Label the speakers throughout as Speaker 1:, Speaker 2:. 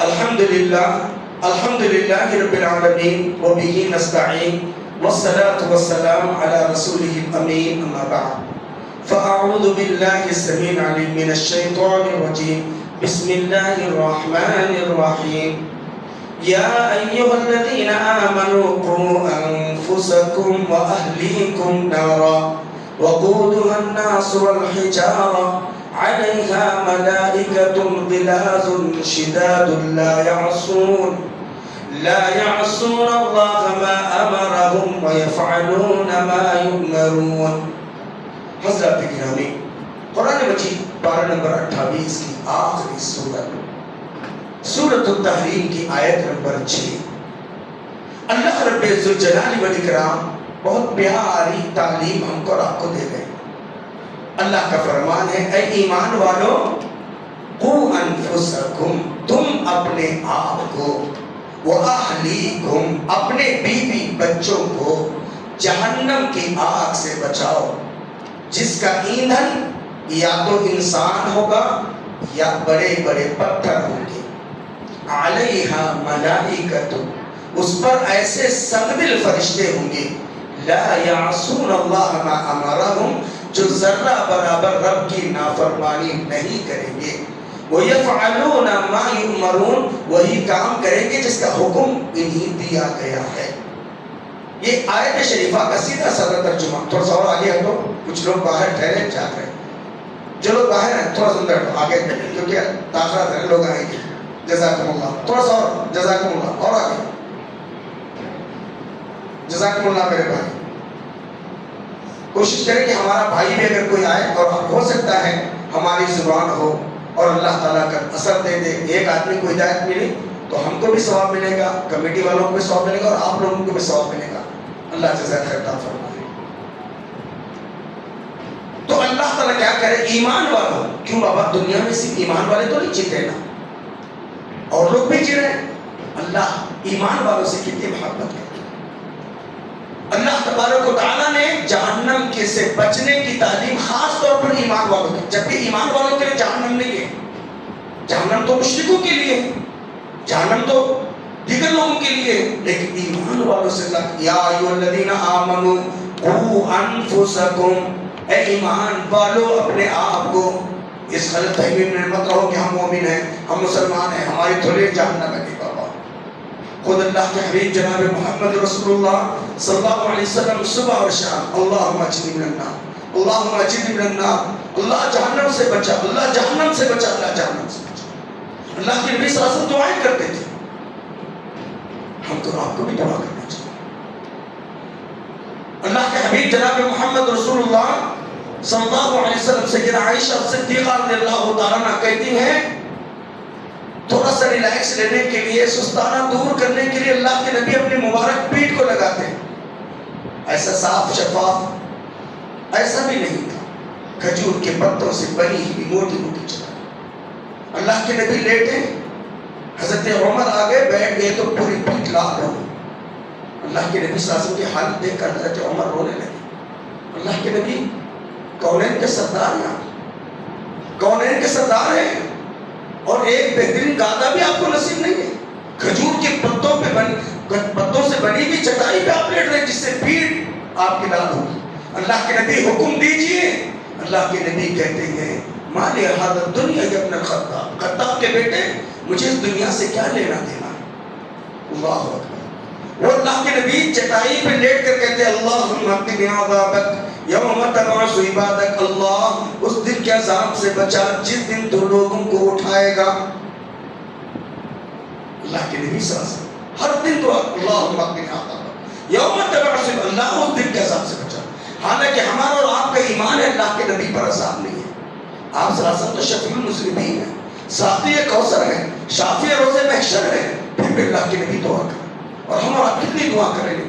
Speaker 1: الحمدللہ رب العالمین وبہ نستعین والصلاة والسلام علی رسولہ الامین اما بعد فاعوذ باللہ السمیع العلیم من الشیطان الرجیم بسم اللہ الرحمن الرحیم یا ایہا الذین آمنوا قوا انفسکم واہلیکم نارا وقودها الناس والحجارہ عليها ملائكة غلاظ شداد لا يعصون الله ما أمرهم ويفعلون ما يؤمرون. حضرات گرامی، قرآن مجید پارہ نمبر 28 کی آخری سورۃ التحریم کی آیت نمبر 6. اللہ رب ذوالجلال والاکرام بہت پیاری تعلیم ہم کو اور آپ کو دے گئے. اللہ کا فرمان ہے اے ایمان والو قو انفسکم، تم اپنے آپ کو، واہلیکم، اپنے بیوی بچوں کو جہنم کی آگ سے بچاؤ جس کا ایندھن یا تو انسان ہوگا یا بڑے بڑے پتھر ہوں گے. علیہا ملائکۃ، اس پر ایسے سنگدل فرشتے ہوں گے، لا یعصون اللہ ما امرہم، جو ذرہ برابر رب کی نافرمانی نہیں کریں گے. وَيَفْعَلُونَ مَا يُؤْمَرُونَ، وہی کام کریں گے جس کا حکم انہیں دیا گیا ہے. یہ آیت شریفہ کا سیدھا سادہ ترجمہ. تھوڑا سا اور آگے ہٹو، کچھ لوگ باہر ٹھہرے جا رہے ہیں. جو لوگ باہر ہیں تھوڑا سا اندر ہٹو آگے، کیونکہ تاخرات ہے، لوگ آئیں گے. جزاکم اللہ. تھوڑا سا اور، جزاکم اللہ. اور آگے، جزاکم اللہ میرے بھائی. کوشش کریں کہ ہمارا بھائی بھی اگر کوئی آئے اور ہو سکتا ہے ہماری زبان ہو اور اللہ تعالیٰ کا اثر دے دے، ایک آدمی کو ہدایت ملی تو ہم کو بھی ثواب ملے گا، کمیٹی والوں کو بھی ثواب ملے گا اور آپ لوگوں کو بھی ثواب ملے گا. اللہ جزاک خیر عطا فرمائے. تو اللہ تعالیٰ کیا کرے؟ ایمان والوں. کیوں بابا؟ دنیا میں صرف ایمان والے تو نہیں جیتے نا، اور لوگ بھی جی رہے ہیں. اللہ ایمان والوں سے کتنی محبت کرے. اللہ تبارک و تعالیٰ نے جہنم کے سے بچنے کی تعلیم خاص طور پر ایمان والوں کی، جبکہ ایمان والوں کے لیے جہنم نہیں ہے. جہنم تو مشرکوں کے لیے، جہنم تو دیگر لوگوں کے لیے، لیکن ایمان والوں سے اللہ یا ایھا الذین آمنوا قوا انفسکم، اے ایمان والو اپنے آپ کو اس غلط فہمی میں مت رہو کہ ہم مومن ہیں، ہم مسلمان ہیں، ہماری تھوڑی جہنم ہے. خود اللہ کے حبیب جناب محمد رسول اللہ صلی اللہ علیہ وسلم صبح اور شام اللہم اجرنی من النار، اللہم اجرنی من النار، اللہ جہنم سے بچا، اللہ جہنم سے بچا، اللہ جہنم سے بچا. اللہ کے نبی صلی اللہ علیہ وسلم دعائیں کرتے تھے. ہم تو آپ کو بھی دعا کرنا چاہیے. اللہ کے حبیب جناب محمد رسول اللہ صلی اللہ علیہ وسلم سیدہ عائشہ صدیقہ رضی اللہ تعالیٰ عنہا کہتی ہیں تھوڑا سا ریلیکس لینے کے لیے، سستانہ دور کرنے کے لیے اللہ کے نبی اپنی مبارک پیٹھ کو لگاتے ہیں. ایسا صاف شفاف ایسا بھی نہیں تھا، کھجور کے پتوں سے بنی ہوئی موٹی موٹی چادر. اللہ کے نبی لیٹے، حضرت عمر آگے بیٹھ گئے تو پوری پیٹھ لال ہو گئی. اللہ کے نبی صلی اللہ علیہ وسلم کی حالت دیکھ کر حضرت عمر رونے لگے. اللہ کے نبی کونین کے سردار ہیں، کونین کے سردار ہیں، اور ایک بہترین گادا بھی آپ کو نصیب نہیں ہے. کھجور کے پتوں سے بنی ہوئی چٹائی پہ آپ لیٹ رہے ہیں جس سے پیٹھ آپ کی لال ہوگی. اللہ کے نبی حکم دیجئے. اللہ کے نبی کہتے ہیں مال ھذا الدنیا یا ابن الخطاب، خطاب کے بیٹے مجھے اس دنیا سے کیا لینا دینا. اللہ اکبر. وہ اللہ کے نبی چٹائی پہ لیٹ کر کہتے ہیں اللہم قنا عذابک یوم تبعث عبادک، اللہ اس دن کے عذاب سے بچا جس دن تو لوگوں کو اٹھائے گا. اللہ کے نبی صلی اللہ علیہ وسلم ہر دن تو اللہم قنا عذابک یوم تبعث، اللہ اس دن کے عذاب سے بچا. حالانکہ ہمارا اور آپ کا ایمان ہے اللہ کے نبی پر عذاب نہیں ہے. آپ صلی اللہ علیہ وسلم تو شفیع المذنبین ہیں، ساقی کوثر ہیں، شافع روز محشر ہیں، پھر بھی اللہ کے نبی دعا کریں. اور ہم اور آپ کتنی دعا کریں گے.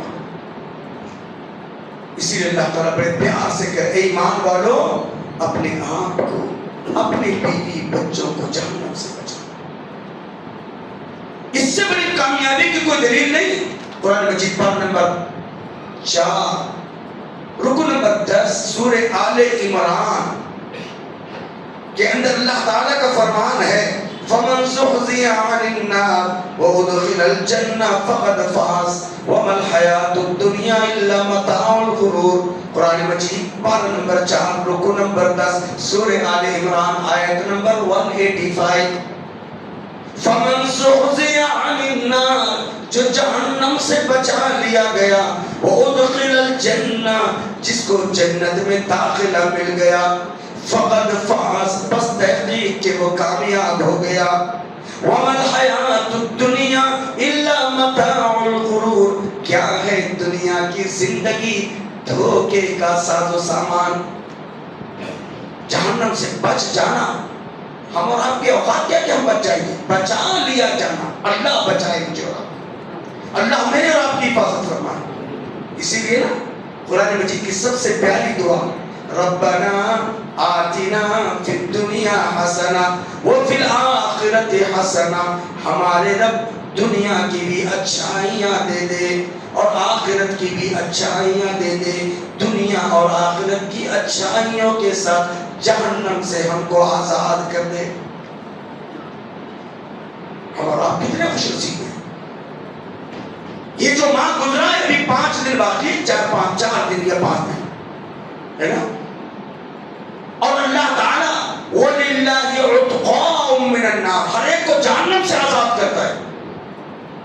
Speaker 1: اسی لیے اللہ تعالیٰ بڑے پیار سے کہے اے ایمان والو اپنے آپ کو، اپنے بیوی بچوں کو جہنم سے بچاؤ. اس سے بڑی کامیابی کی کوئی دلیل نہیں. قرآن مجید پارہ نمبر 4 رکو نمبر 10 سورہ آل عمران کے اندر اللہ تعالیٰ کا فرمان ہے فَمَنْ زُحْزِحَ زحزح عن النار وادخل الجنہ فقد فاز وما الحیات الدنیا الا متاع الغرور. قرآن مجید پارہ نمبر 4 رکو نمبر 10 سورہ آل عمران آیت نمبر 185. فمن زحزح عن النار جو جہنم سے بچا لیا گیا وادخل الجنہ جس کو جنت میں داخلہ مل گیا فقد فاز بس تحقیق کہ وہ کامیاب ہو گیا. وما الحیات الدنیا الا متاع الغرور کیا ہے دنیا کی زندگی دھوکے کا ساز و سامان. جہنم سے بچ جانا ہم اور آپ کے اوقات کیا کہ ہم بچ جائیں گے. بچا لیا جانا اللہ بچائے مجھے اور آپ. اللہ میرے اور آپ کی حفاظت فرمائے. اسی لیے نا قرآن مجید کی سب سے پیاری دعا ربنا آتنا فی الدنیا حسنہ وفی الآخرت حسنہ. ہمارے رب دنیا کی بھی اچھائیاں دے دے اور آخرت کی بھی اچھائیاں دے دے. دنیا اور آخرت کی اچھائیوں کے ساتھ جہنم سے ہم کو آزاد کر دے. اور آپ کتنے خوش نصیب ہیں. یہ جو ماہ گزرا ہے ابھی 5 دن باقی 4 دن یا 5 دن ہے نا. اور اللہ تعالیٰ وَلِلَّهِ عُتْقَاءٌ مِّنَ النَّارِ ہر ایک کو جہنم سے آزاد کرتا ہے.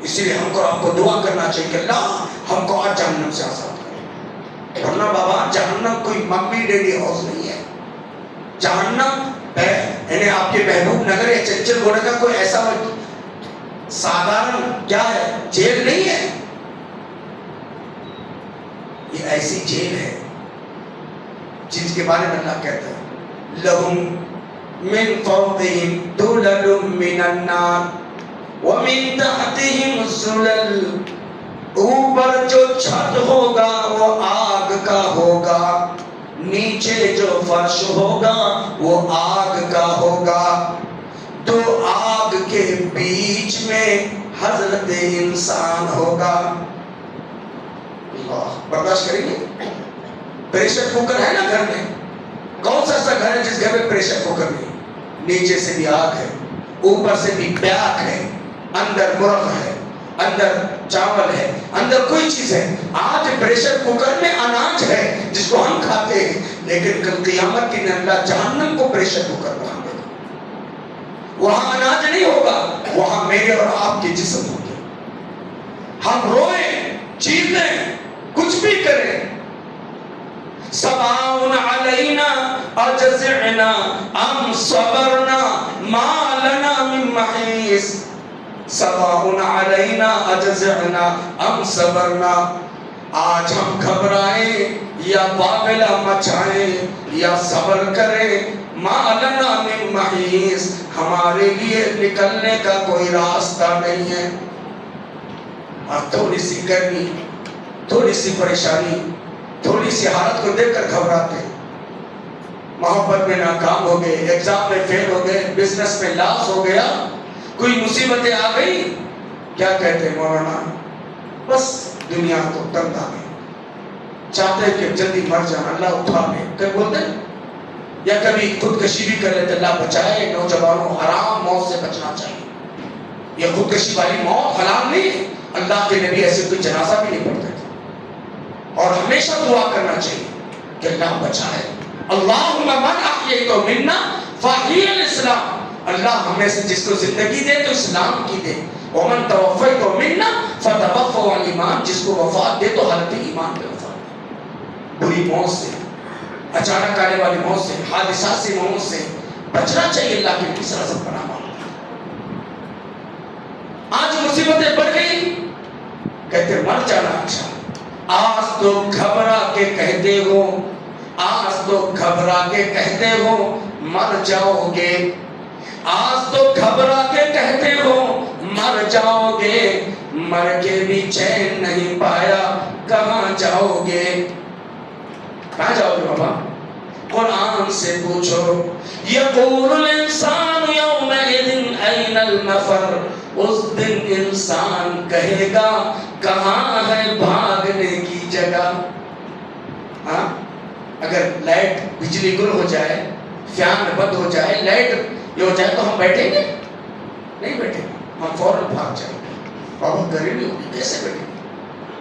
Speaker 1: اسی لیے ہم کو آپ کو دعا کرنا چاہیے کہ اللہ ہم کو آج جہنم سے آزاد کرے. ورنہ بابا جہنم کوئی ممی ڈیڈی ہاؤس نہیں ہے. جہنم یعنی آپ کے محبوب نگر یا چنچل گوڑے کا کوئی ایسا سادھارن کیا ہے جیل نہیں ہے. یہ ایسی جیل ہے جس کے بارے میں اللہ کہتا ہے لہم من فوقہم دلل من النار ومن تحتہم ظلل. اوپر جو چھت ہوگا وہ آگ کا ہوگا نیچے جو فرش ہوگا وہ آگ کا ہوگا. تو آگ کے بیچ میں حضرت انسان ہوگا. اللہ برداشت کریں گے. پریشر کوکر ہے نا گھر میں. کون سا ایسا گھر ہے جس گھر میں پریشر کوکر نہیں. نیچے سے بھی آگ ہے اوپر سے بھی پیاک ہے اندر مرغ ہے اندر چاول ہے اندر کوئی چیز ہے. آج پریشر کوکر میں اناج ہے جس کو ہم کھاتے ہیں لیکن کل قیامت کے دن اللہ جہنم کو پریشر کوکر بنا دے گا. وہاں اناج نہیں ہوگا وہاں میرے اور آپ کے جسم ہوں گے. ہم روئیں چیخیں کچھ بھی کریں سواء علینا اجزعنا ام صبرنا ما لنا من محیص. سواء علینا اجزعنا ام صبرنا. آج ہم گھبرائیں یا باغلہ مچائیں یا صبر کریں ما لنا من محیص ہمارے لیے نکلنے کا کوئی راستہ نہیں ہے. اور تھوڑی سی گرمی تھوڑی سی پریشانی تھوڑی سی حالت کو دیکھ کر گھبراتے ہیں. محبت میں ناکام ہو گئے ایگزام میں فیل ہو گئے بزنس میں لاس ہو گیا کوئی مصیبتیں آ گئی کیا کہتے ہیں مولانا بس دنیا تو تنگ آ گئی. چاہتے ہیں کہ جلدی مر جانا اللہ اٹھا لے. کہیں بولتے ہیں یا کبھی خودکشی بھی کر لیتے اللہ بچائے. نوجوانوں حرام موت سے بچنا چاہیے. یہ خودکشی والی موت حلال نہیں ہے. اللہ کے نبی ایسے کوئی جنازہ بھی نہیں پڑھتے تھے. اور ہمیشہ دعا کرنا چاہیے کہ اللہ بچائے. اللہم من احییت منا فاحی الاسلام. اللہ ہمیں سے جس کو زندگی دے تو اسلام کی دے. ومن توفیت منا فتوفوا علی ایمان. جس کو وفات دے تو حالت ایمان پہ وفات دے. بری موت سے اچانک آنے والی موت سے حادثات سے موت سے بچنا چاہیے. اللہ کے کس رزق بنا مانا. آج مصیبتیں بڑھ گئی کہتے مر جانا اچھا. آج تو گھبرا کے کہتے ہو آج تو گھبرا کے کہتے ہو مر جاؤ گے. آج تو گھبرا کے کہتے ہو مر جاؤ گے. مر کے بھی چین نہیں پایا کہاں جاؤ گے. کہاں جاؤ گے بابا. قرآن سے پوچھو یقول الانسان یومئذ این المفر. اس دن انسان کہے گا کہاں ہے بھاگنے کی جگہ. ہاں اگر لائٹ بجلی گل ہو جائے فین بند ہو جائے لائٹ یہ ہو جائے تو ہم بیٹھیں گے. نہیں بیٹھے گا، ہم فوراً بھاگ جائیں گے. بابا گریبی ہوگی، کیسے بیٹھیں گے؟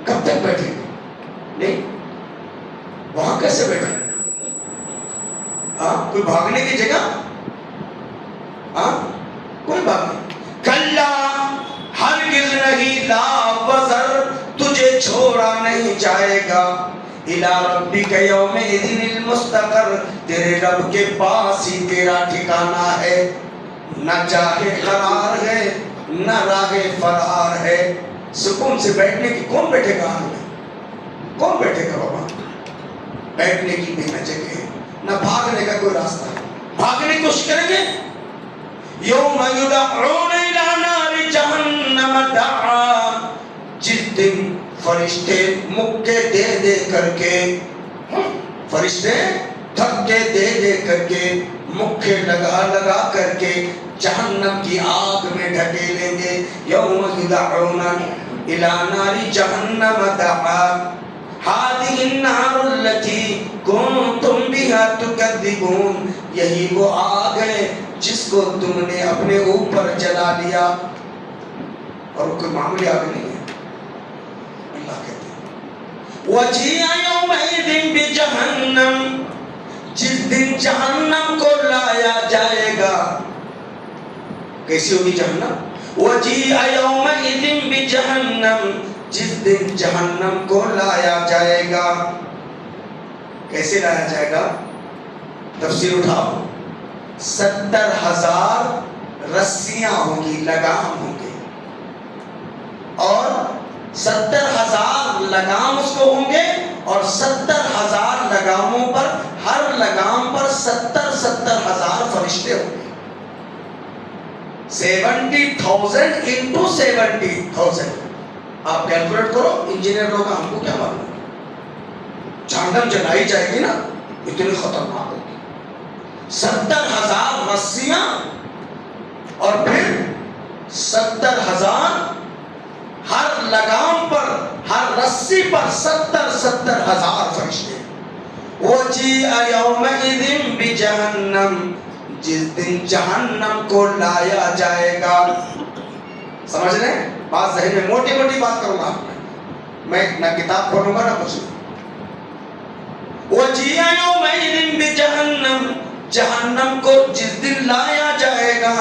Speaker 1: کب تک بیٹھیں گے؟ نہیں، وہاں کیسے بیٹھیں گے؟ ہاں، کوئی بھاگنے کی جگہ؟ ہاں، کوئی بھاگنے. کلا ہرگز نہیں، لا وزر تجھے چھوڑا نہیں جائے گا. الی ربک یومئذ المستقر، تیرے رب کے پاس ہی تیرا ٹھکانہ ہے. نہ جاہ قرار ہے نہ راہ فرار ہے. سکون سے بیٹھنے کی کون بیٹھے گا؟ آنکھ میں کون بیٹھے گا بابا؟ بیٹھنے کی بھی نہ جگہ ہے، نہ بھاگنے کا کوئی راستہ ہے. بھاگنے کی کوشش کریں گے. یوم یدعون الی نار جہنم دعا، جس دن فرشتے مکے دے دے کر کے، فرشتے دھکے دے دے کر کے، مکے لگا لگا کر کے جہنم کی آگ میں ڈھکیلیں گے. یوم یدعون الی نار جہنم دعا، هذه النار التي كنتم بها تكذبون، یہی وہ آگ ہے جس کو تم نے اپنے اوپر جلا لیا. اور وہ کوئی معمولی آگ نہیں ہے. اللہ کہتے ہیں وَجِيءَ يَوْمَئِذٍ بِجَهَنَّمَ، جس دن جہنم کو لایا جائے گا. کیسی ہوگی جہنم؟ وَجِيءَ يَوْمَئِذٍ بِجَهَنَّمَ، جس دن جہنم کو لایا جائے گا. کیسے لایا جائے گا؟ تفسیر اٹھاؤ. 70,000 رسیاں ہوں گی، لگام ہوں گے، اور 70,000 لگام اس کو ہوں گے، اور 70,000 لگاموں پر، ہر لگام پر 70,000 فرشتے ہوں گے. 70,000 into 70,000. آپ کیلکولیٹ کرو، انجینئر لوگ ہم کو کیا معلوم. جہنم جلائی جائے گی نا، اتنی خطرناک ہوگی. 70,000 رسیاں، اور پھر 70,000 ہر لگام پر، ہر رسی پر 70,000 فرشتے. وَجِيءَ يَوْمَئِذٍ بِجَهَنَّمَ، جس دن جہنم کو لایا جائے گا. سمجھ رہے ہیں بات؟ ذہن میں موٹی موٹی بات کروں گا. میں نہ کتاب کھولوں گا نہ کچھ. وَجِيءَ يَوْمَئِذٍ بِجَهَنَّمَ، جہنم کو جس دن لایا جائے گا،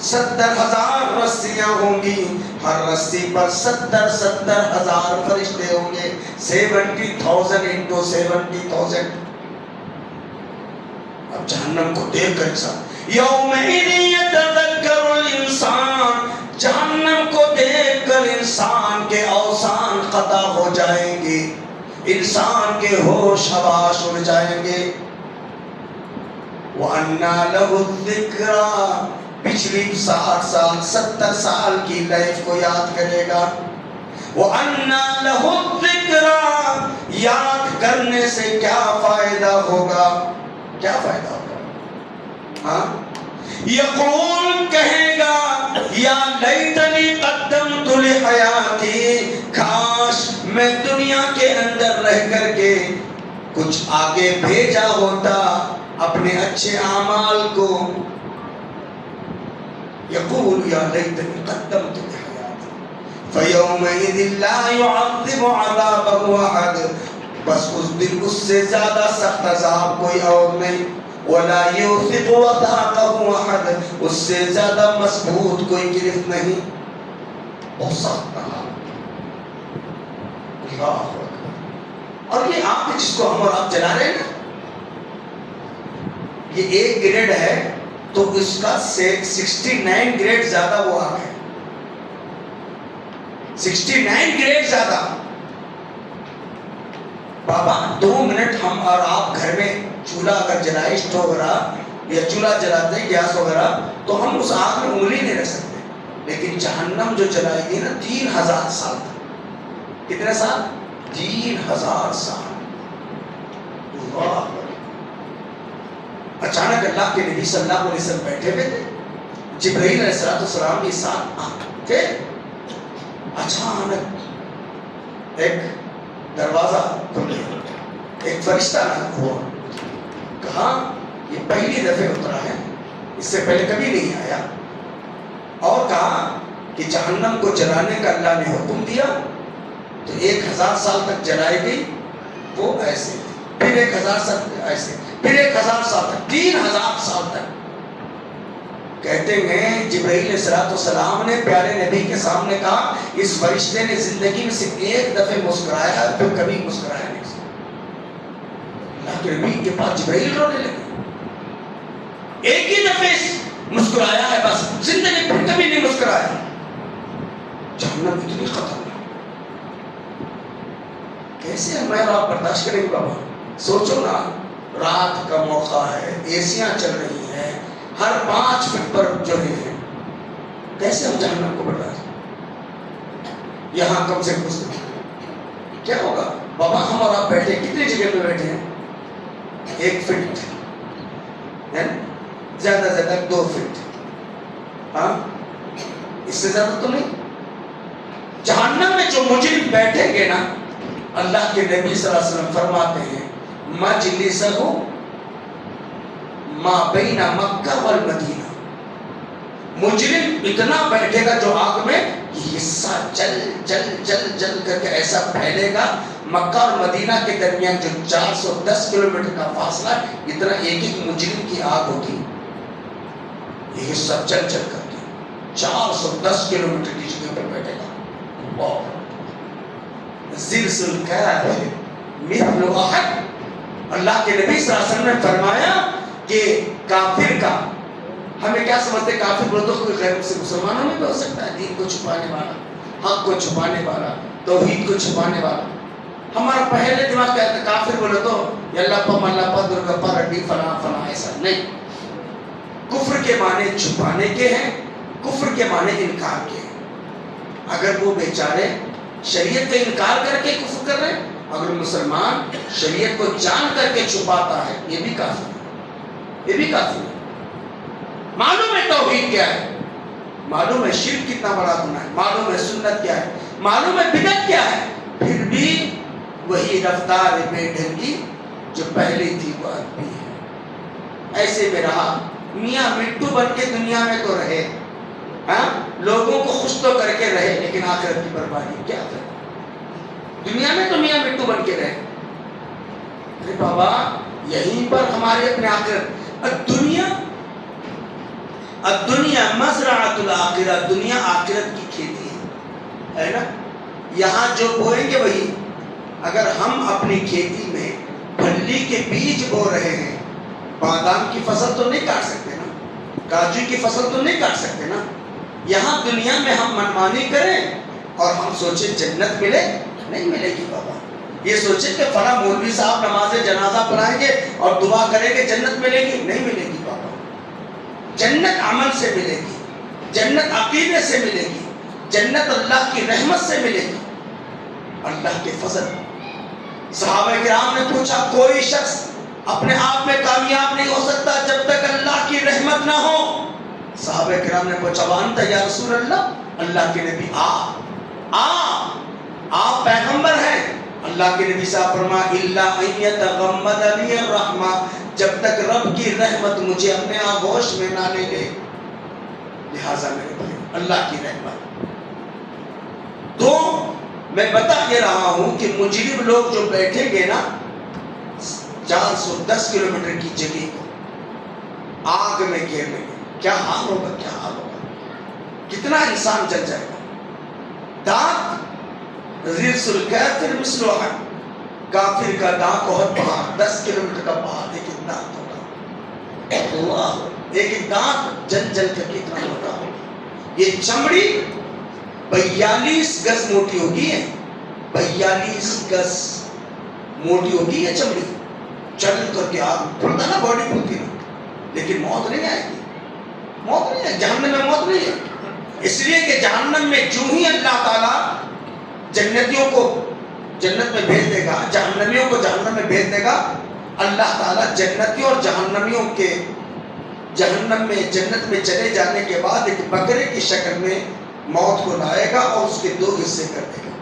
Speaker 1: 70,000 رسیاں ہوں گی، ہر رسی پر 70,000 فرشتے ہوں گے. 70,000 into 70,000. اب جہنم کو دیکھ کر انسان یومئذ یتذکر الانسان، جہنم کو دیکھ کر انسان کے اوسان قطع ہو جائیں گے، انسان کے ہوش حواس اڑ جائیں گے. وَأَنَّى لَهُ الذِّكْرَى، پچھلی 60 سال 70 سال کی لائف کو یاد کرے گا. وَأَنَّى لَهُ الذِّكْرَى، یاد کرنے سے کیا فائدہ ہوگا؟ کیا فائدہ ہوگا؟ ہاں، یقول کہے گا یا لیتنی قدمت لحیاتی، کاش میں دنیا کے اندر رہ کر کے کچھ آگے بھیجا ہوتا اپنے اچھے اعمال کو. یقول یا لیتنی قدمت لحیاتی فیومئذ لا يعذب عذابه احد، بس اس دن اس سے زیادہ سخت عذاب کوئی اور نہیں. ولا يوثق وثاقه احد، اس سے زیادہ مضبوط کوئی گرفت نہیں. بہت سخت رہا. اللہ اکبر. اور یہ آنکھ جس کو ہم اور آپ جلا رہے ہیں نا، یہ 1 گریڈ ہے تو اس کا 69 گریڈ زیادہ وہ آنکھ ہے. 69 گریڈ زیادہ. بابا 2 منٹ ہم اور آپ گھر میں چولہا اگر جلائے، اسٹوو وغیرہ یا چولہا جلاتے ہیں گیس وغیرہ، تو ہم اس آگ میں انگلی نہیں رکھ سکتے. لیکن جہنم جو جلائے گی نا 3,000 سال تک. کتنے سال؟ 3,000 سال. اللہ. اچانک اللہ کے نبی صلی اللہ علیہ وسلم بیٹھے ہوئے تھے، جبرائیل علیہ السلام کے ساتھ تھے. اچانک ایک دروازہ کھل گیا، ایک فرشتہ نازل ہوا. کہا یہ پہلی دفعہ اترا ہے، اس سے پہلے کبھی نہیں آیا. اور کہا کہ جہنم کو جلانے کا اللہ نے حکم دیا تو 1000 سال تک جلائے گئی، وہ ایسے، پھر 1000 سال ایسے، پھر 1000 سال تک، 3000 سال تک۔ کہتے ہیں جبرائیل علیہ السلام نے پیارے نبی کے سامنے کہا اس فرشتے نے زندگی میں صرف ایک دفعہ مسکرایا، پھر کبھی مسکرایا نہیں۔ اللہ کے نبی کے پاس جبرائیل رونے لگے، ایک ہی دفعہ مسکرایا ہے بس، زندگی پھر کبھی نہیں مسکرایا۔ جہنم اتنی خطرناک، کیسے ہم اور آپ برداشت کریں گے بابا؟ سوچو نا، رات کا موقع ہے، ایسیاں چل رہی ہیں، ہر 5 فٹ پر جو ہے، کیسے ہم جہنم کو برداشت؟ یہاں کم سے کم کیا ہوگا بابا؟ ہم اور آپ بیٹھے کتنی جگہ پہ بیٹھے ہیں؟ 1 فٹ ہے نا؟ زیادہ سے زیادہ 2 فٹ، ہاں اس سے زیادہ تو نہیں۔ جہنم میں جو مجرم بیٹھیں گے نا، اللہ کے نبی صلی اللہ علیہ وسلم فرماتے ہیں مجلسہ ما بین مکہ والمدینہ، مجرم اتنا بیٹھے گا جو آگ میں یہ حصہ جل جل جل جل کر کے ایسا پھیلے گا، مکہ اور مدینہ کے درمیان جو 410 کلومیٹر کا فاصلہ ہے، اتنا ایک ایک مجرم کی آگ ہوگی، یہ حصہ چل چل کر کے 410 کلومیٹر کی جگہ پر بیٹھے گا۔ زرس الکافر مثل احد، اللہ کے نبی صلی اللہ علیہ وسلم نے فرمایا کہ کافر کا، ہمیں کیا سمجھتے ہیں کافر بولے تو کوئی غیر سے مسلمانوں میں بھی ہو سکتا ہے، دین کو چھپانے والا، حق کو چھپانے والا، توحید کو چھپانے والا۔ ہمارا پہلے دماغ کہتا ہے کافر بولے تو اللہ پا ملا پا درگا پا رڈی فلاں فلاں، ایسا نہیں۔ کفر کے معنی چھپانے کے ہیں، کفر کے معنی انکار کے ہیں۔ اگر وہ بیچارے شریعت کا انکار کر کے کفر کر رہے ہیں، اگر مسلمان شریعت کو جان کر کے چھپاتا ہے، یہ بھی کافر ہے، یہ بھی کافر ہے۔ معلوم ہے توحید کیا ہے، معلوم ہے شرک کتنا بڑا گناہ ہے، معلوم ہے سنت کیا ہے، معلوم ہے بدعت کیا ہے، پھر بھی وہی رفتار بے ڈھنگی جو پہلے تھی وہ اب بھی ہے۔ ایسے میں رہا، میاں مٹھو بن کے دنیا میں تو رہے، ہاں لوگوں کو خوش تو کر کے رہے، لیکن آخرت کی بربادی کیا کرے؟ دنیا میں تو میاں مٹھو بن کے رہے۔ ارے بابا یہیں پر ہمارے اپنے آخرت، الدنیا مزرعۃ الآخرہ، دنیا آخرت کی کھیتی ہے نا؟ یہاں جو بوئیں گے وہی، اگر ہم اپنی کھیتی میں پھلی کے بیج بو رہے ہیں، بادام کی فصل تو نہیں کاٹ سکتے نا، کاجو کی فصل تو نہیں کاٹ سکتے نا۔ یہاں دنیا میں ہم منمانی کریں اور ہم سوچیں جنت ملے، نہیں ملے گی بابا۔ یہ سوچیں کہ فلاں مولوی صاحب نماز جنازہ پڑھائیں گے اور دعا کریں گے جنت ملے گی، نہیں ملے گی بابا۔ جنت عمل سے ملے گی، جنت عقیدے سے ملے گی، جنت اللہ کی رحمت سے ملے گی، اللہ کے فضل۔ صحابہ کرام نے پوچھا کوئی شخص اپنے آپ میں کامیاب نہیں ہو سکتا جب تک اللہ کی رحمت نہ ہو۔ صحابہ کرام نے پوچھا وانت یا رسول اللہ، اللہ کے نبی آپ پیغمبر ہیں۔ اللہ کے نبی صاحب فرمایا الا ان یتغمدنی الرحمہ، جب تک رب کی رحمت مجھے اپنے آغوش میں نہ لے لے۔ لہٰذا میرے بھائی اللہ کی رحمت تو میں بتا یہ رہا ہوں کہ مجرم لوگ جو بیٹھیں گے نا 410 کلومیٹر کی جگہ کو آگ میں گھیر لیں گے، کیا حال ہوگا، کیا حال ہوگا، کتنا انسان جل جائے گا۔ دانت رزق الکافر مثل احد، کافر کا دانت بہت پہاڑ، 10 کلومیٹر کا پہاڑ ایک ایک دانت ہوگا، اللہ ایک ایک دانت جل جل کر کتنا ہوگا۔ یہ چمڑی 42 گز موٹی ہوگی ہے، 42 گز موٹی ہوگی یہ چمڑی، چل کر کے آگ پھلتا نا، باڈی پھلتی نا، لیکن موت نہیں آئے گی، موت نہیں ہے جہنم میں، موت نہیں ہے۔ اس لیے کہ جہنم میں جو ہی اللہ تعالیٰ جنتیوں کو جنت میں بھیج دے گا، جہنمیوں کو جہنم میں بھیج دے گا، اللہ تعالیٰ جنتیوں اور جہنمیوں کے جہنم میں جنت میں چلے جانے کے بعد ایک بکرے کی شکل میں موت کو لائے گا اور اس کے 2 حصے کر دے گا،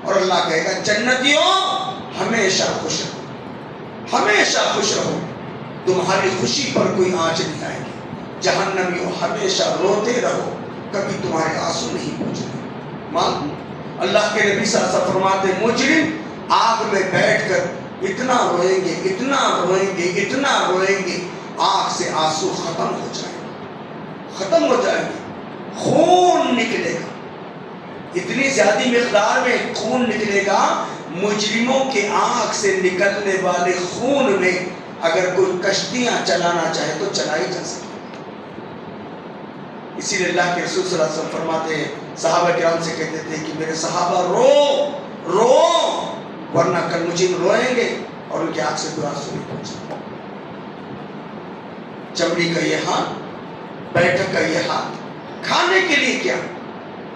Speaker 1: اور اللہ کہے گا جنتیوں ہمیشہ خوش رہو، ہمیشہ خوش رہو، تمہاری خوشی پر کوئی آنچ نہیں آئے گی، جہنمیوں ہمیشہ روتے رہو، کبھی تمہارے آنسو نہیں پہنچے. مان اللہ کے نبی صلی اللہ علیہ وسلم فرماتے ہیں مجرم آگ میں بیٹھ کر اتنا روئیں گے اتنا روئیں گے اتنا روئیں گے آنکھ سے آنسو ختم ہو جائیں گے، ختم ہو جائیں گے، خون نکلے گا، اتنی زیادہ مقدار میں خون نکلے گا. مجرموں کے آنکھ سے نکلنے والے خون میں اگر کوئی کشتیاں چلانا چاہے تو چلائی جا سکے. اسی لیے اللہ کے رسول صلی اللہ علیہ وسلم فرماتے ہیں صحابہ کرام سے کہتے تھے کہ میرے صحابہ رو رو ورنہ کل مجرم روئیں گے اور ان کے آنکھ سے کوئی آنسو نہیں پہنچے. چمڑی کا یہ ہاتھ، بیٹھک کا یہ ہاتھ، کھانے کے لیے کیا.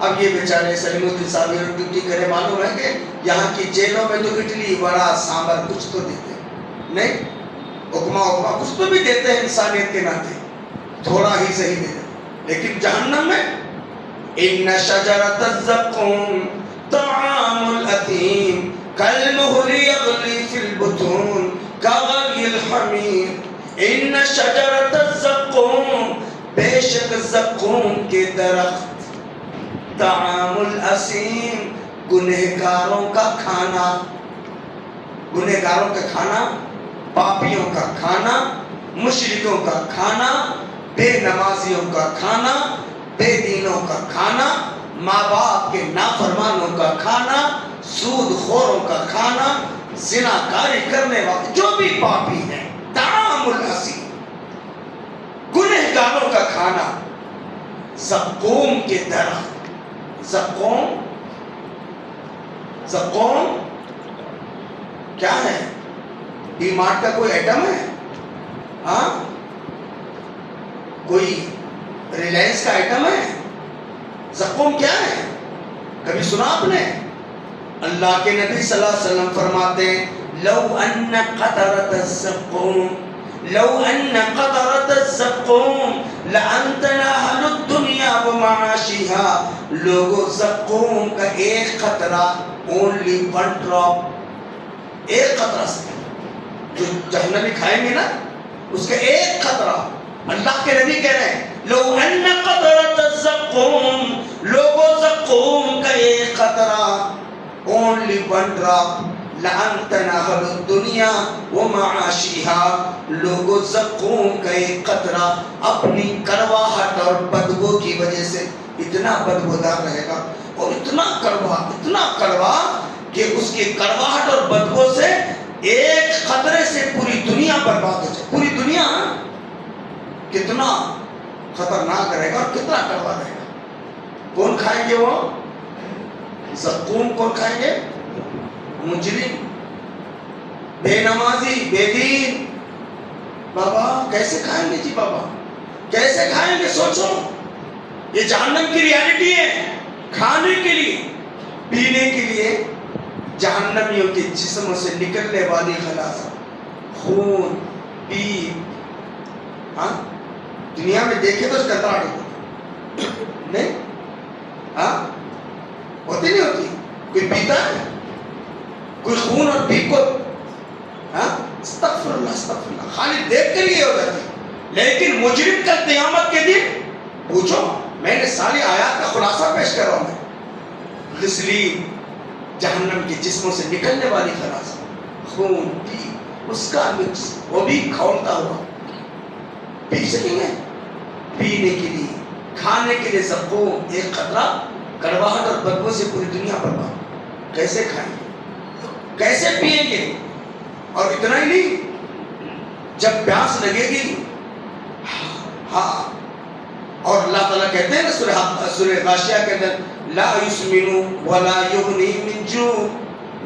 Speaker 1: اب یہ بیچارے سلیم الدین صاحب ڈیوٹی کرے، معلوم ہے کہ یہاں کی جیلوں میں تو اڈلی وڑا سانبر کچھ تو دیتے ہیں، نہیں حکمہ کچھ تو بھی دیتے ہیں انسانیت کے ناطے، تھوڑا ہی صحیح دیتے. لیکن جہنم میں ان شجرۃ الزقوم طعام الاثیم کالمہل یغلی فی البطون کغلی الحمیم. ان شجرۃ الزقوم، بے شک زقوم کے درخت، طعام الاثیم، گنہگاروں کا کھانا، گنہگاروں کا کھانا، پاپیوں کا کھانا، مشرکوں کا کھانا، بے نمازیوں کا کھانا، بے دینوں کا کھانا، ماں باپ کے نافرمانوں کا کھانا، سود خوروں کا کھانا، زناکاری کرنے والے جو بھی پاپی ہیں، طعام الاثیم، گنہگاروں کا کھانا. زقوم کے درخت، زقوم، زقوم کیا ہے؟ ڈی مارٹ کا کوئی ایٹم ہے؟ ہاں کوئی ریلائنس کا ایٹم ہے؟ زقوم کیا ہے؟ کبھی سنا آپ نے؟ اللہ کے نبی صلی اللہ علیہ وسلم فرماتے ہیں لو ان قطرۃ الزقوم، لو ان قطرۃ الزقوم لانتنا اہل الدنیا ومعاشها. لوگوں زقوم کا ایک قطرہ، only one drop، ایک قطرہ سے جو جہنمی کھائیں گے نا اس کا ایک قطرہ، اللہ کے نبی کہہ رہے ہیں لو ان قطرۃ الزقوم، لوگوں زقوم کا ایک قطرہ، only one drop، لأنتنا اہل الدنیا ومعاشها. لوگوں زقوم کا ایک قطرہ اپنی کڑواہٹ اور بدبو کی وجہ سے اتنا بدبودار رہے گا اور اتنا کڑوا کہ اس کی کڑواہٹ اور بدبو سے ایک قطرے سے پوری دنیا برباد ہو جائے. پوری دنیا کتنا خطرناک رہے گا اور کتنا کڑوا رہے گا. کون کھائیں گے وہ زقوم؟ کون کھائیں گے؟ مجرم، بے نمازی، بے دین. بابا کیسے کھائیں گے جی؟ بابا کیسے کھائیں گے؟ سوچو، یہ جہنم کی ریالٹی ہے. کھانے کے لیے، پینے کے لیے جہنمیوں کے جسموں سے نکلنے والی غلاظت، خون، پیپ، ہاں دنیا میں دیکھے تو کتراہٹ ہوتی نہیں؟ ہاں ہوتی نہیں ہوتی؟ کوئی پیتا ہے کوئی خون اور پیپ کو؟ ہاں استغفر اللہ استغفر اللہ، خالی دیکھ کر یہ ہو جاتی. لیکن مجرم کا قیامت کے دن پوچھو، میں نے ساری آیات کا خلاصہ پیش کر رہا ہوں. میں غسلین، جہنم کے جسموں سے نکلنے والی غلاظت، خون، پیپ، اس کا مکس، وہ بھی کھولتا ہوا. پی سکیں گے؟ پینے کے لیے، کھانے کے لیے زقوم ایک قطرہ، کڑواہٹ اور بدبو سے پوری دنیا برباد. کیسے کھائیں گے؟ کیسے پیئیں گے؟ اور اتنا ہی نہیں، جب پیاس لگے گی، ہاں اور اللہ تعالیٰ کہتے ہیں نا سورہ غاشیہ کے اندر لا یسمن ولا یغنی من جوع،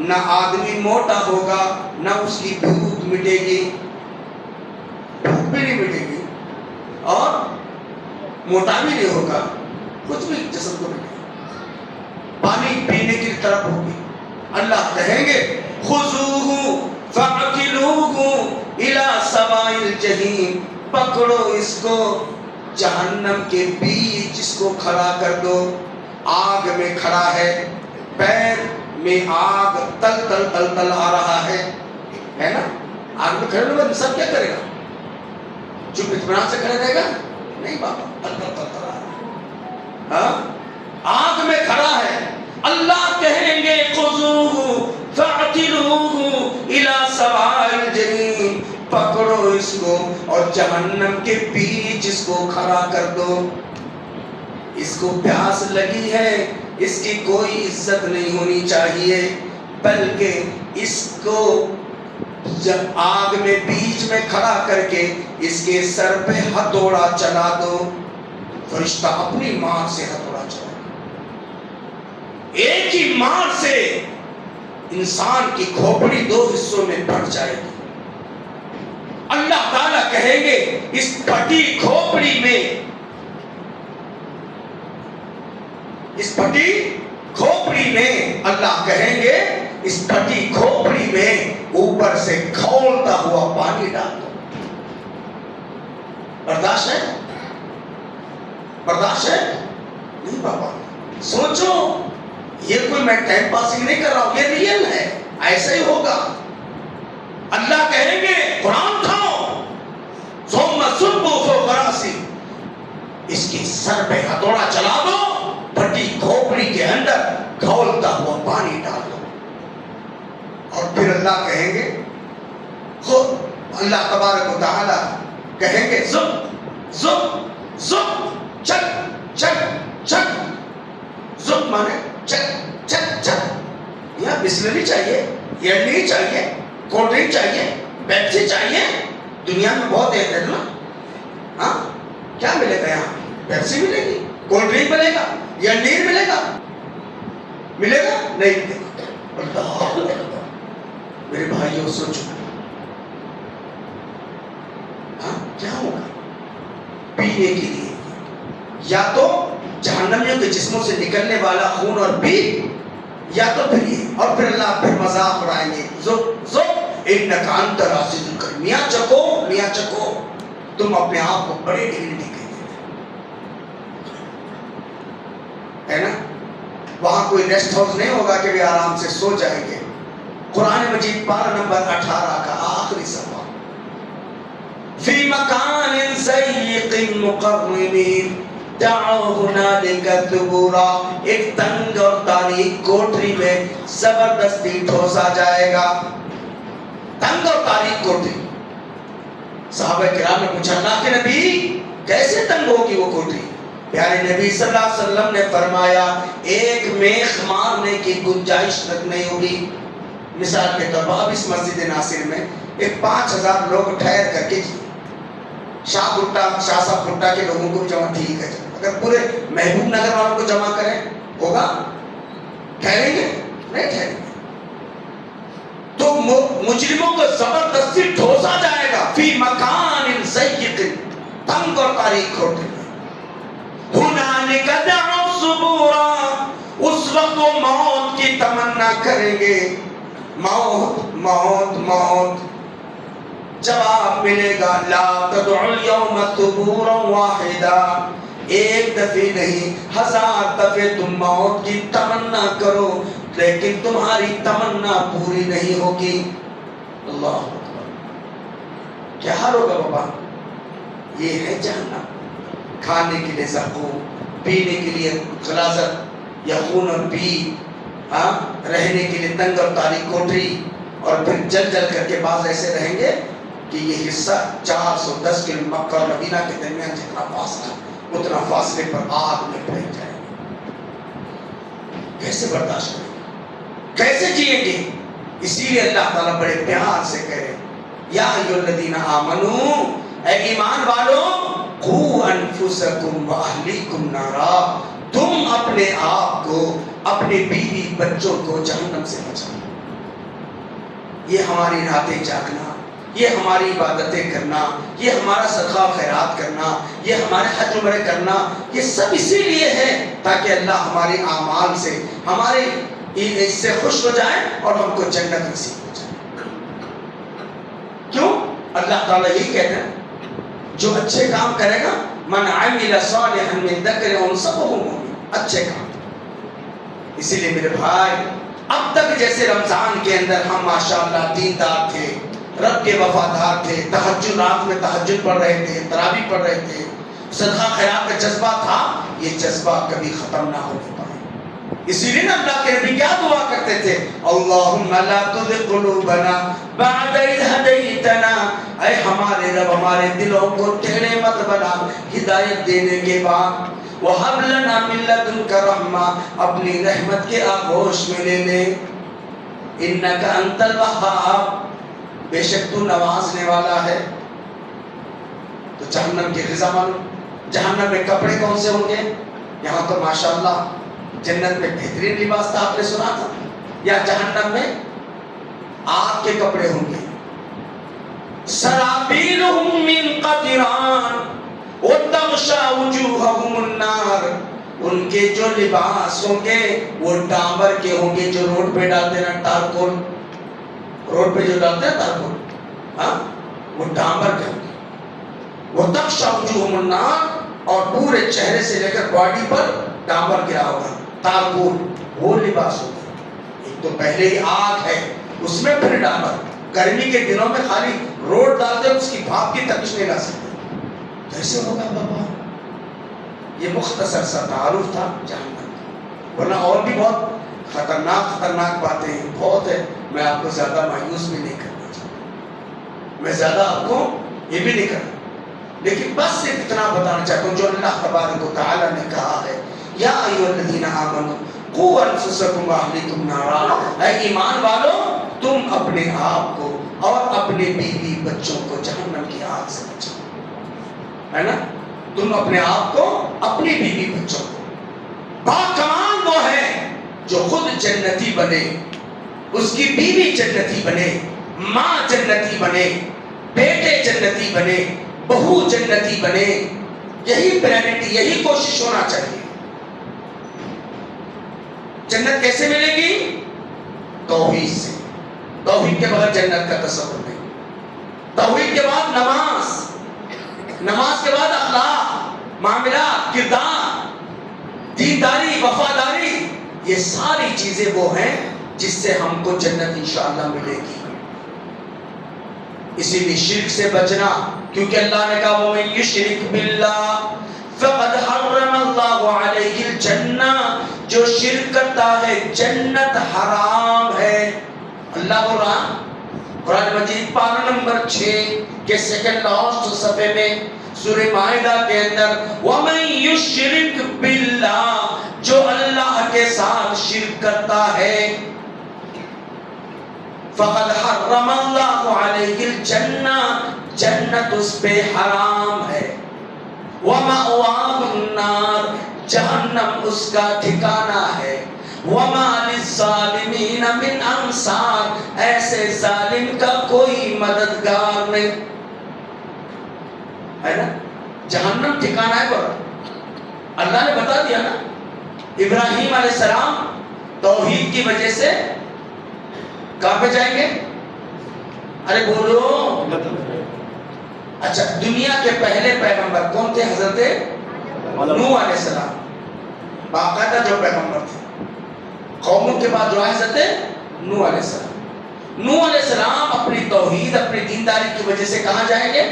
Speaker 1: نہ آدمی موٹا ہوگا نہ اس کی بھوک مٹے گی، بھوک بھی نہیں مٹے گی اور موٹا بھی نہیں ہوگا، کچھ بھی جسم کو مٹے گا. پانی پینے کی طرف ہوگی. اللہ کہیں گے خذوہ فاعتلوہ الی سواء الجحیم، پکڑو اس کو جہنم کے بیچ، اس کو کھڑا کر دو. آگ میں کھڑا ہے، پیر میں آگ تل تل تل تل آ رہا ہے نا؟ آگ میں کھڑے ہوئے سب کیا کرے گا؟ چپ اطمینان سے کھڑے رہے گا؟ نہیں بابا، تل تل تل تل آ رہا ہے. ہاں آگ میں کھڑا ہے، اللہ کہیں گے خذوہ فاعتلوہ الی سواء الجحیم، پکڑو اس کو اور جہنم کے بیچ اس کو کھڑا کر دو. اس کو پیاس لگی ہے، اس کی کوئی عزت نہیں ہونی چاہیے، بلکہ اس کو جب آگ میں بیچ میں کھڑا کر کے اس کے سر پہ ہتھوڑا چلا دو. فرشتہ اپنی مار سے ہتھوڑا چلا دو، ایک ہی مار سے انسان کی کھوپڑی 2 حصوں میں بٹ جائے گی. اللہ تعالیٰ کہیں گے اس پھٹی کھوپڑی میں، اس پھٹی کھوپڑی میں، اللہ کہیں گے اس پھٹی کھوپڑی میں اوپر سے کھولتا ہوا پانی ڈال دو. برداشت ہے؟ برداشت ہے؟ نہیں بابا. سوچو، یہ کوئی میں ٹائم پاسنگ نہیں کر رہا ہوں، یہ ریئل ہے، ایسا ہی ہوگا. اللہ کہیں گے قرآن اٹھاؤ، ثم صبوا فوق رأسی، اس کی سر پہ ہتھوڑا چلا دو، پھٹی کھوپڑی کے اندر کھولتا ہوا پانی ڈال دو. اور پھر اللہ کہیں گے، خود اللہ تبارک و تعالی کہیں گے زب زب زب، چک چک چک. زب مانے چک چک چک. یہاں بسلری چاہیے، یرنی چاہیے، کولڈ ڈرنک چاہیے، پیپسی چاہیے. دنیا میں بہت ہے نا. ہاں کیا ملے گا یہاں؟ پیپسی ملے گی، کولڈ ڈرنک ملے گا، یرنی ملے گا؟ ملے گا؟ نہیں ملے گا. اللہ میرے بھائیوں سوچو، ہاں کیا ہوگا پینے کے لیے؟ یا تو جہنمیوں کے جسموں سے نکلنے والا خون اور پی، یا تو پھر یہ. اور پھر اللہ پھر مذاق اڑائیں گے، انک انت العزیز الکریم. میاں چکو، میاں چکو، تم اپنے آپ کو بڑے ڈگنیٹی کہتے ہے نا. وہاں کوئی ریسٹ ہاؤس نہیں ہوگا کہ بھی آرام سے سو جائیں گے. قرآن مجید پارہ نمبر 18 کا آخری صفحہ، فی مکان ضیق مقرنین دعوا ہنالک ثبورا. ایک تنگ اور تاریک کوٹری میں زبردستی ٹھوسا جائے گا. تنگ اور تاریک کوٹری. صحابہ کرام نے پوچھا اللہ کے نبی کیسے تنگ ہوگی وہ کوٹری؟ پیارے نبی صلی اللہ علیہ وسلم نے فرمایا ایک میخ مارنے کی گنجائش تک نہیں ہوگی. مثال کے طور پر اب اس مسجد ناصر میں ایک 5000 لوگ ٹھہر کر کے شاہ صاحب بھٹا کے لوگوں کو جمع ٹھیک ہے. اگر پورے محبوب نگر والوں کو جمع کریں ہوگا؟ ٹھہریں گے؟ نہیں ٹھہریں گے. تو مجرموں کو زبردستی ٹھوسا جائے گا فی مکان ضیق، تنگ اور تاریک کوٹری میں. ہنالک دعوا ثبورا، اس وقت وہ موت کی تمنا کریں گے. موت موت موت. جواب ملے گا لا تدعوا اليوم ثبورا واحدا، ایک دفعہ نہیں 1000 دفعہ تم موت کی تمنا کرو لیکن تمہاری تمنا پوری نہیں ہوگی. اللہ اکبر. کیا حال ہوگا بابا؟ یہ ہے جہنم. کھانے کے لیے زقوم، پینے کے لیے غلاظت یا خون اور پی، ہاں رہنے کے لیے تنگ اور تاریک کوٹری. اور پھر جل جل کر کے بعض ایسے رہیں گے کہ یہ حصہ 410 کلو مکہ اور مدینہ کے درمیان جتنا فاصلہ اتنا فاصلے پر آگ میں پھینک جائیں گے. کیسے برداشت کریں گے؟ کیسے جئیں گے؟ اسی لیے اللہ تعالیٰ بڑے پیار سے کہہ رہے یا ایھا الذین آمنو، اے ایمان والو، قوا انفسکم واہلیکم نارا، تم اپنے آپ کو، اپنے بیوی بچوں کو جہنم سے بچاؤ. یہ ہماری راتیں جاگنا، یہ ہماری عبادتیں کرنا، یہ ہمارا صدقہ خیرات کرنا، یہ ہمارے حج عمرے کرنا، یہ سب اسی لیے ہے تاکہ اللہ ہمارے اعمال سے، ہمارے اس سے خوش ہو جائے اور ہم کو جنت نصیب ہو جائے. کیوں؟ اللہ تعالیٰ یہی کہتے ہیں جو اچھے کام کرے گا، من عمل صالحا من ذکر او انثى وهو مؤمن، اچھے کام. اسی لیے میرے بھائی اب تک جیسے رمضان کے اندر ہم ماشاءاللہ دیندار تھے، رب کے وفادار تھے، تہجد رات میں تہجد پڑھ رہے تھے، تراویح پڑھ رہے تھے، صدقہ خیرات کا جذبہ تھا، یہ جذبہ کبھی ختم نہ ہونے پائے. اسی لیے اللہ کے نبی کیا دعا کرتے تھے؟ اللہم لا تزغ قلوبنا بعد اذ ہدیتنا، اے ہمارے رب ہمارے دلوں کو ٹیڑھے مت بنا ہدایت دینے کے بعد. وَهَبْ لَنَا مِن لَّدُنكَ رَحْمَةً، اپنی رحمت کے آغوش میں لے لے. اِنَّكَ أَنتَ الْوَهَّابُ، بے شک تو نوازنے والا ہے. تو جہنم کی غذا معلوم. جہنم میں کپڑے کون سے ہوں گے؟ یہاں تو ماشاءاللہ جنت میں بہترین لباس تھا، آپ نے سنا تھا. یا جہنم میں آگ کے کپڑے ہوں گے. سرابیلہم من قطران وتغشا وجوہہم النار، ان کے جو لباس ہوں گے وہ ڈامبر کے ہوں گے، جو روڈ پہ ڈالتے ہیں نا ٹارکول، روڈ پہ جو ڈالتے ہیں ٹارکول، ہاں وہ ڈامبر کے ہوں گے. وتغشا وجوہہم النار، اور پورے چہرے سے لے کر باڈی پر ڈامبر گرا ہوگا، تارکول، وہ لباس ہوگا. ایک تو پہلے ہی آگ ہے، اس میں پھر ڈامبر. گرمی کے دنوں میں خالی روڈ ڈالتے ہیں، اس کی بھاپ کی تپش نہیں لا سکتے. کیسے ہوگا بابا؟ یہ مختصر سا تعارف تھا جہنم کا، ورنہ اور بھی بہت خطرناک باتیں ہیں، بہت ہے. میں آپ کو زیادہ مایوس بھی نہیں کرنا چاہتا، میں زیادہ آپ کو یہ بھی نہیں کرنا، لیکن بس صرف اتنا بتانا چاہتا ہوں جو اللہ تبارک و تعالیٰ نے کہا ہے. یا ایھا الذین آمنوا قوا انفسکم واہلیکم نارا، اے ایمان والو تم اپنے آپ کو اور اپنے بیوی بچوں کو جہنم کی آگ سے بچاؤ. ہے نا؟ تم اپنے آپ کو، اپنی بیوی بچوں کو. باکمال وہ ہے جو خود جنتی بنے، اس کی بیوی جنتی بنے، ماں جنتی بنے، بیٹے جنتی بنے، بہو جنتی بنے. یہی پرائرٹی، یہی کوشش ہونا چاہیے. جنت کیسے ملے گی؟ توحید سے. توحید کے بغیر جنت کا تصور نہیں. توحید کے بعد نماز، نماز کے بعد اخلاق، معاملات، کردار، دینداری، وفاداری، یہ ساری چیزیں وہ ہیں جس سے ہم کو جنت انشاءاللہ ملے گی. اسی لیے شرک سے بچنا، کیونکہ اللہ نے کہا وَمَن یُشْرِکْ بِاللَّهِ فَقَدْ حَرَّمَ اللَّهُ عَلَيْهِ الْجَنَّةَ، جو شرک کرتا ہے جنت حرام ہے. اللہ بول رہا قرآن مجید پارہ نمبر 6 کے سیکنڈ لاسٹ صفحے میں سورہ مائدہ کے اندر وَمَن یُشْرِکْ بِاللَّهِ، جو اللہ کے ساتھ شرک کرتا ہے فقد حرم اللہ علیہ الجنہ، جنت اس پہ حرام ہے. وَمَأْوَاهُ النَّارُ، جہنم اس کا ٹھکانہ ہے. وَمَا لِلظَّالِمِينَ مِنْ أَنصَارٍ، ایسے ظالم کا کوئی مددگار نہیں. ہے نا؟ جہنم ٹھکانہ ہے. پر اللہ نے بتا دیا نا، ابراہیم علیہ السلام توحید کی وجہ سے کہاں پہ جائیں گے؟ ارے بولو. اچھا، دنیا کے پہلے پیغمبر کون تھے؟ حضرت نوح علیہ السلام، باقاعدہ جو پیغمبر تھے. قوموں کے بعد جو ہے حضرت نوح علیہ السلام. نوح علیہ السلام اپنی توحید، اپنی دینداری کی وجہ سے کہاں جائیں گے؟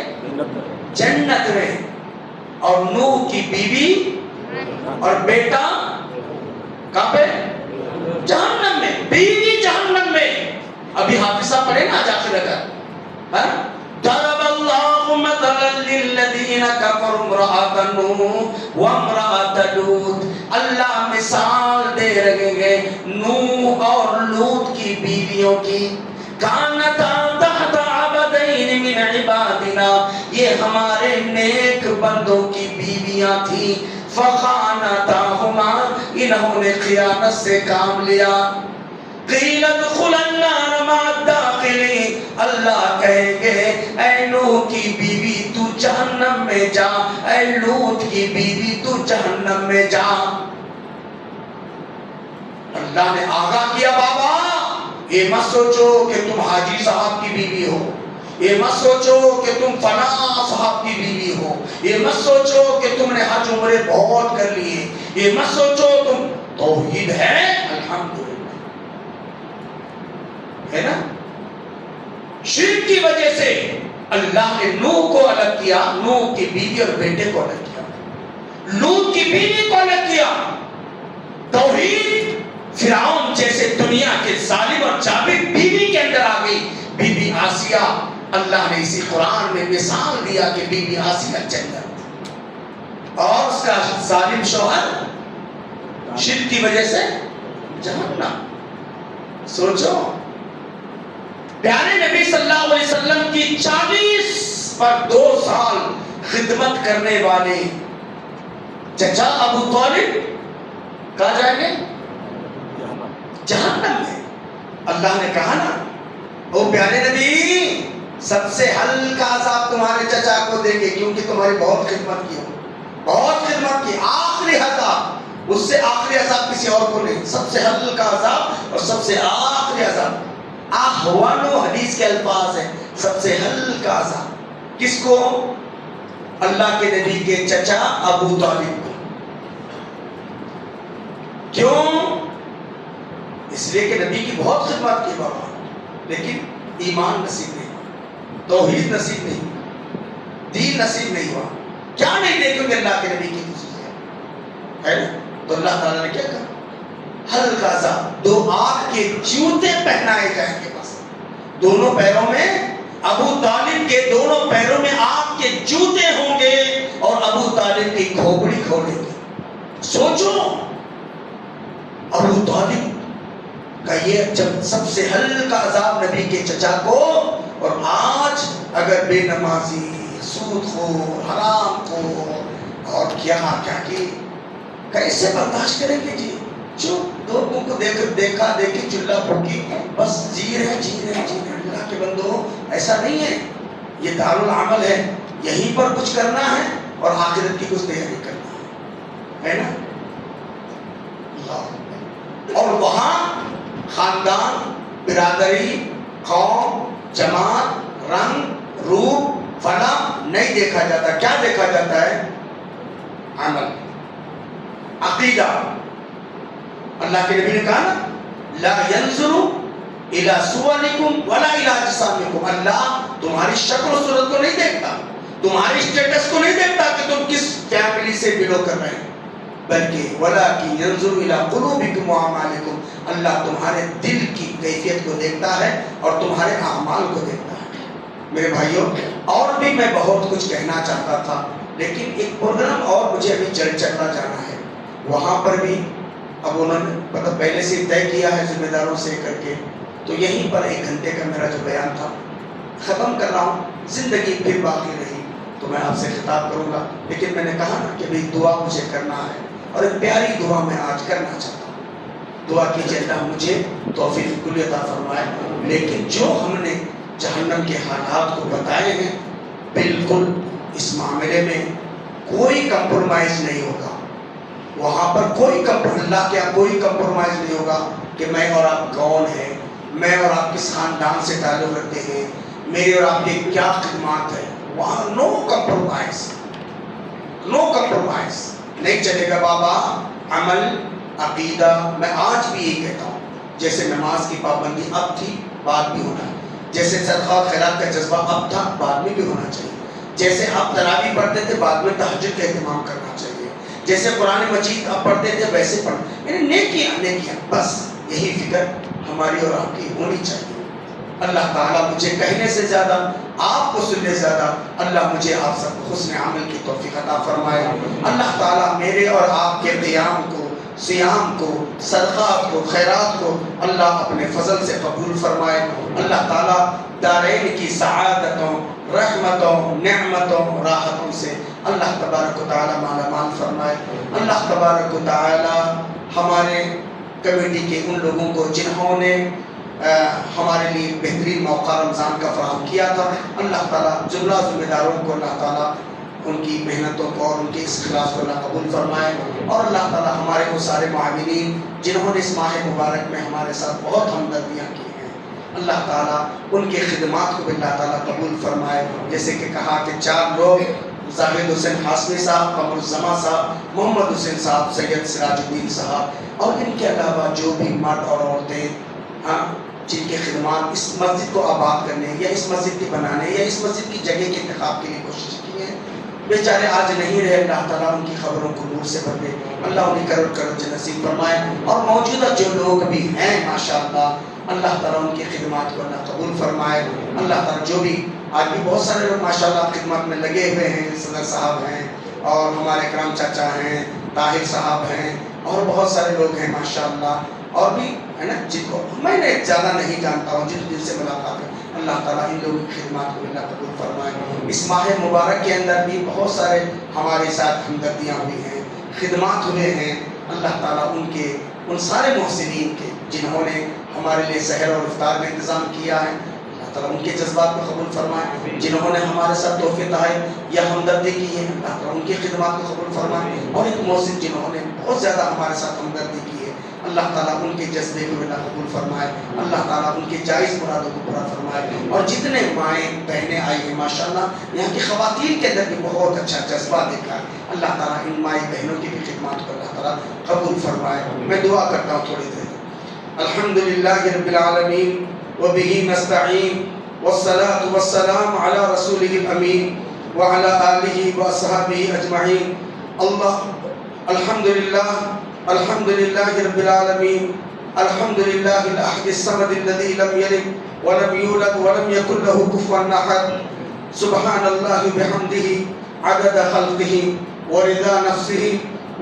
Speaker 1: جنت میں. اور نوح کی بیوی اور بیٹا کہاں پہ؟ جہنم میں. بیوی جہنم میں. ابھی حافظہ پڑھے نا آج آخر رکھا، ضرب اللہ مثلا للذین کفروا امرأۃ نوح وامرأۃ لوط، اللہ مثال دے رہے ہیں نوح اور لوط کی بیویوں کی. کانتا تحت عبدین من عبادنا، یہ ہمارے نیک بندوں کی بیویاں تھیں. فخانتاہما، انہوں نے خیانت سے کام لیا. قیل ادخلا النار مع الداخلین، اللہ کہیں گے اے نوح کی بیوی تو جہنم میں جا، اے لوط کی بیوی تو جہنم میں جا. اللہ نے آگاہ کیا بابا یہ مت سوچو کہ تم حاجی صاحب کی بیوی ہو، یہ مت سوچو کہ تم فلاں صاحب کی بیوی ہو، یہ مت سوچو کہ تم نے حج عمرے بہت کر لیے، یہ مت سوچو تم. توحید ہے الحمدللہ، ہے نا؟ شرک کی وجہ سے اللہ نے نوح کو الگ کیا، نوح کی بیوی اور بیٹے کو الگ کیا. لوط کی بیوی کو الگ کیا. توحید فرعون جیسے دنیا کے ظالم اور جابر بیوی کے اندر آ گئی. بی بی آسیہ، اللہ نے اسی قرآن میں مثال دیا کہ بی بی آسیہ جنت اور اس کا ظالم شوہر شرک کی وجہ سے جہنم. سوچو پیارے نبی صلی اللہ علیہ وسلم کی 40 پر 2 سال خدمت کرنے والے چچا ابو طالب کہاں جائیں گے؟ جہنم میں. اللہ نے کہا نا او پیارے نبی سب سے ہلکا عذاب تمہارے چچا کو دیں گے کیونکہ تمہاری بہت خدمت کی ہو، بہت خدمت کی. آخری عذاب، اس سے آخری عذاب کسی اور کو نہیں. سب سے ہلکا عذاب اور سب سے آخری عذاب. احوانو حدیث کے الفاظ ہیں، سب سے ہلکا عذاب کس کو؟ اللہ کے نبی کے چچا ابو طالب کو. کیوں؟ اس لیے کہ نبی کی بہت خدمت کی بابا، لیکن ایمان نصیب نہیں ہوا، توحید نصیب نہیں ہوا، دین نصیب نہیں ہوا. کیا نہیں دیکھیں گے اللہ کے نبی کی خصوصیات ہے نا. تو اللہ تعالیٰ نے کیا کہا؟ ہلکا عذاب، 2 آگ کے جوتے پہنائے جائیں گے. بس دونوں پیروں میں، ابو طالب کے دونوں پیروں میں آگ کے جوتے ہوں گے اور ابو طالب کی کھوپڑی کھولیں گے. سوچو ابو طالب کا یہ جب سب سے ہلکا عذاب نبی کے چچا کو، اور آج اگر بے نمازی، سود خور، حرام خور اور کیا کی کیسے برداشت کریں گے جی؟ جو لوگوں کو دیکھا دیکھی چلا پھوکی، بس جی رہے. اللہ کے بندو ایسا نہیں ہے، یہ دارالعمل ہے، یہیں پر کچھ کرنا ہے اور آخرت کی کچھ تیاری کرنا ہے نا. اور وہاں خاندان، برادری، قوم، جماعت، رنگ، روپ، فنا نہیں دیکھا جاتا. کیا دیکھا جاتا ہے؟ عمل، عقیدہ. اللہ کے نبی نے کہا نا لا ينظر الى صورکم ولا الى اجسامکم. اللہ تمہاری شکل و صورت کو نہیں دیکھتا، تمہاری اسٹیٹس کو نہیں دیکھتا کہ تم کس فیملی سے بلونگ کر رہے ہیں، بلکہ ولکن ينظر الى قلوبکم واعمالکم. اللہ تمہارے دل کی کیفیت کو دیکھتا ہے اور تمہارے اعمال کو دیکھتا ہے. میرے بھائیوں اور بھی میں بہت کچھ کہنا چاہتا تھا، لیکن ایک پروگرام اور مجھے ابھی چلا جانا ہے. وہاں پر بھی اب انہوں نے مطلب پہلے سے طے کیا ہے ذمہ داروں سے کر کے، تو یہیں پر 1 گھنٹے کا میرا جو بیان تھا ختم کر رہا ہوں. زندگی پھر باقی رہی تو میں آپ سے خطاب کروں گا، لیکن میں نے کہا نا کہ بھئی دعا مجھے کرنا ہے اور ایک پیاری دعا میں آج کرنا چاہتا ہوں. دعا کیجیے اللہ مجھے توفیق کلی عطا فرمائے. لیکن جو ہم نے جہنم کے حالات کو بتائے ہیں، بالکل اس معاملے میں کوئی کمپرومائز نہیں ہوگا. وہاں پر اللہ کے یہاں کوئی کمپرومائز نہیں ہوگا کہ میں اور آپ کون ہیں، میں اور آپ کس خاندان سے تعلق رکھتے ہیں، میری اور آپ کی کیا خدمات ہے. وہاں نو کمپرومائز نہیں چلے گا بابا. عمل، عقیدہ. میں آج بھی یہی کہتا ہوں، جیسے نماز کی پابندی اب تھی، بعد بھی ہونا ہے. جیسے صدقہ و خیرات کا جذبہ اب تھا، بعد میں بھی ہونا چاہیے. جیسے آپ تراویح پڑھتے تھے، بعد میں تہجد کا اہتمام کرنا چاہیے. جیسے قرآن مجید آپ پڑھتے تھے ویسے پڑھنا، یعنی نیکیاں. بس یہی فکر ہماری اور آپ کی ہونی چاہیے. اللہ تعالیٰ مجھے کہنے سے زیادہ، آپ کو سننے سے زیادہ، اللہ مجھے آپ سب کو حسن عمل کی توفیق عطا فرمائے. اللہ تعالیٰ میرے اور آپ کے قیام کو، صیام کو، صدقات کو، خیرات کو اللہ اپنے فضل سے قبول فرمائے. اللہ تعالیٰ دارین کی سعادتوں، رحمتوں، نعمتوں، راحتوں سے اللہ تبارک و تعالیٰ مالا مال فرمائے. اللہ تبارک و تعالیٰ ہمارے کمیٹی کے ان لوگوں کو جنہوں نے ہمارے لیے بہترین موقع رمضان کا فراہم کیا تھا، اللہ تعالیٰ جملہ ذمہ داروں کو اللہ تعالیٰ ان کی محنتوں کو اور ان کے اس اخلاص کو اللہ قبول فرمائے. اور اللہ تعالیٰ ہمارے وہ سارے معاونین جنہوں نے اس ماہ مبارک میں ہمارے ساتھ بہت ہمدردیاں کی ہیں، اللہ تعالیٰ ان کے خدمات کو بھی اللہ تعالیٰ قبول فرمائے. جیسے کہ کہا کہ 4 لوگ، زاہد حسین ہاشمی صاحب، قمر الزما صاحب، محمد حسین صاحب، سید سراج الدین صاحب، اور ان کے علاوہ جو بھی مرد اور عورتیں جن کے خدمات اس مسجد کو آباد کرنے یا اس مسجد کے بنانے یا اس مسجد کی جگہ کے انتخاب کے لیے کوشش کی ہے، بیچارے آج نہیں رہے، اللہ تعالیٰ ان کی خبروں کو نور سے بھر دے، اللہ انہیں کروڑ کروڑ نصیب فرمائے، اور موجودہ جو لوگ بھی ہیں ماشاءاللہ اللہ تعالیٰ ان کی خدمات کو اللہ قبول فرمائے۔ اللہ تعالیٰ جو بھی آج بھی بہت سارے لوگ ماشاءاللہ خدمات میں لگے ہوئے ہیں، صدر صاحب ہیں اور ہمارے اکرام چاچا ہیں، طاہر صاحب ہیں، اور بہت سارے لوگ ہیں ماشاءاللہ، اور بھی ہے نا جن کو میں نے زیادہ نہیں جانتا ہوں، جن دل سے ملاقات ہے، اللہ تعالیٰ ان لوگوں کی خدمات کو اللہ قبول فرمائے۔ اس ماہ مبارک کے اندر بھی بہت سارے ہمارے ساتھ ہمدردیاں ہوئی ہیں، خدمات ہوئے ہیں، اللہ تعالیٰ ان سارے محسنین کے جنہوں نے ہمارے لیے سحر اور افطار کا انتظام کیا ہے، اللہ تعالیٰ ان کے جذبات کو قبول فرمائے۔ جنہوں نے ہمارے ساتھ تحفے تحائف یا ہمدردی کی ہے، اللہ تعالیٰ ان کی خدمات کو قبول فرمائے۔ اور ایک محسن جنہوں نے بہت زیادہ ہمارے ساتھ ہمدردی کی ہے، اللہ تعالیٰ ان کے جذبے کو اللہ قبول فرمائے، اللہ تعالیٰ ان کے جائز مرادوں کو پورا فرمائے۔ اور جتنے مائیں بہنیں آئی ہیں ماشاءاللہ، یہاں کی خواتین کے اندر بھی بہت اچھا جذبہ دیکھا ہے، اللہ تعالیٰ ان مائی بہنوں کی بھی خدمات کو اللہ تعالیٰ قبول فرمائے۔ میں دعا کرتا ہوں تھوڑی دیر۔ الحمدللہ رب العالمین وبہ نستعین والصلاة والسلام علی رسولہ الامین وعلی آلہ واصحابہ اجمعین۔ الحمدللہ رب العالمین، الحمدللہ الاحد الصمد الذی لم یلد ولم یولد ولم یکن له کفوا احد۔ سبحان اللہ بحمدہ عدد خلقہ ورضا نفسہ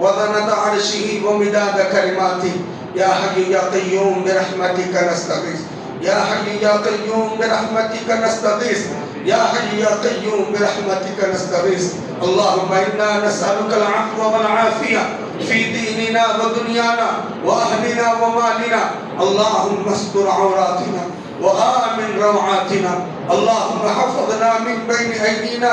Speaker 1: وزنة عرشہ ومداد کلماتہ۔ یا حی یا قیوم برحمتک نستغیث، یا حی یا قیوم برحمتک نستغیث، یا حی یا قیوم برحمتک نستغیث۔ اللہم انا نسألک العفو والعافیہ فی دیننا ودنیانا واہلنا ومالنا۔ اللہم استر عوراتنا وآمن روعاتنا۔ اللہم حفظنا من بین ایدینا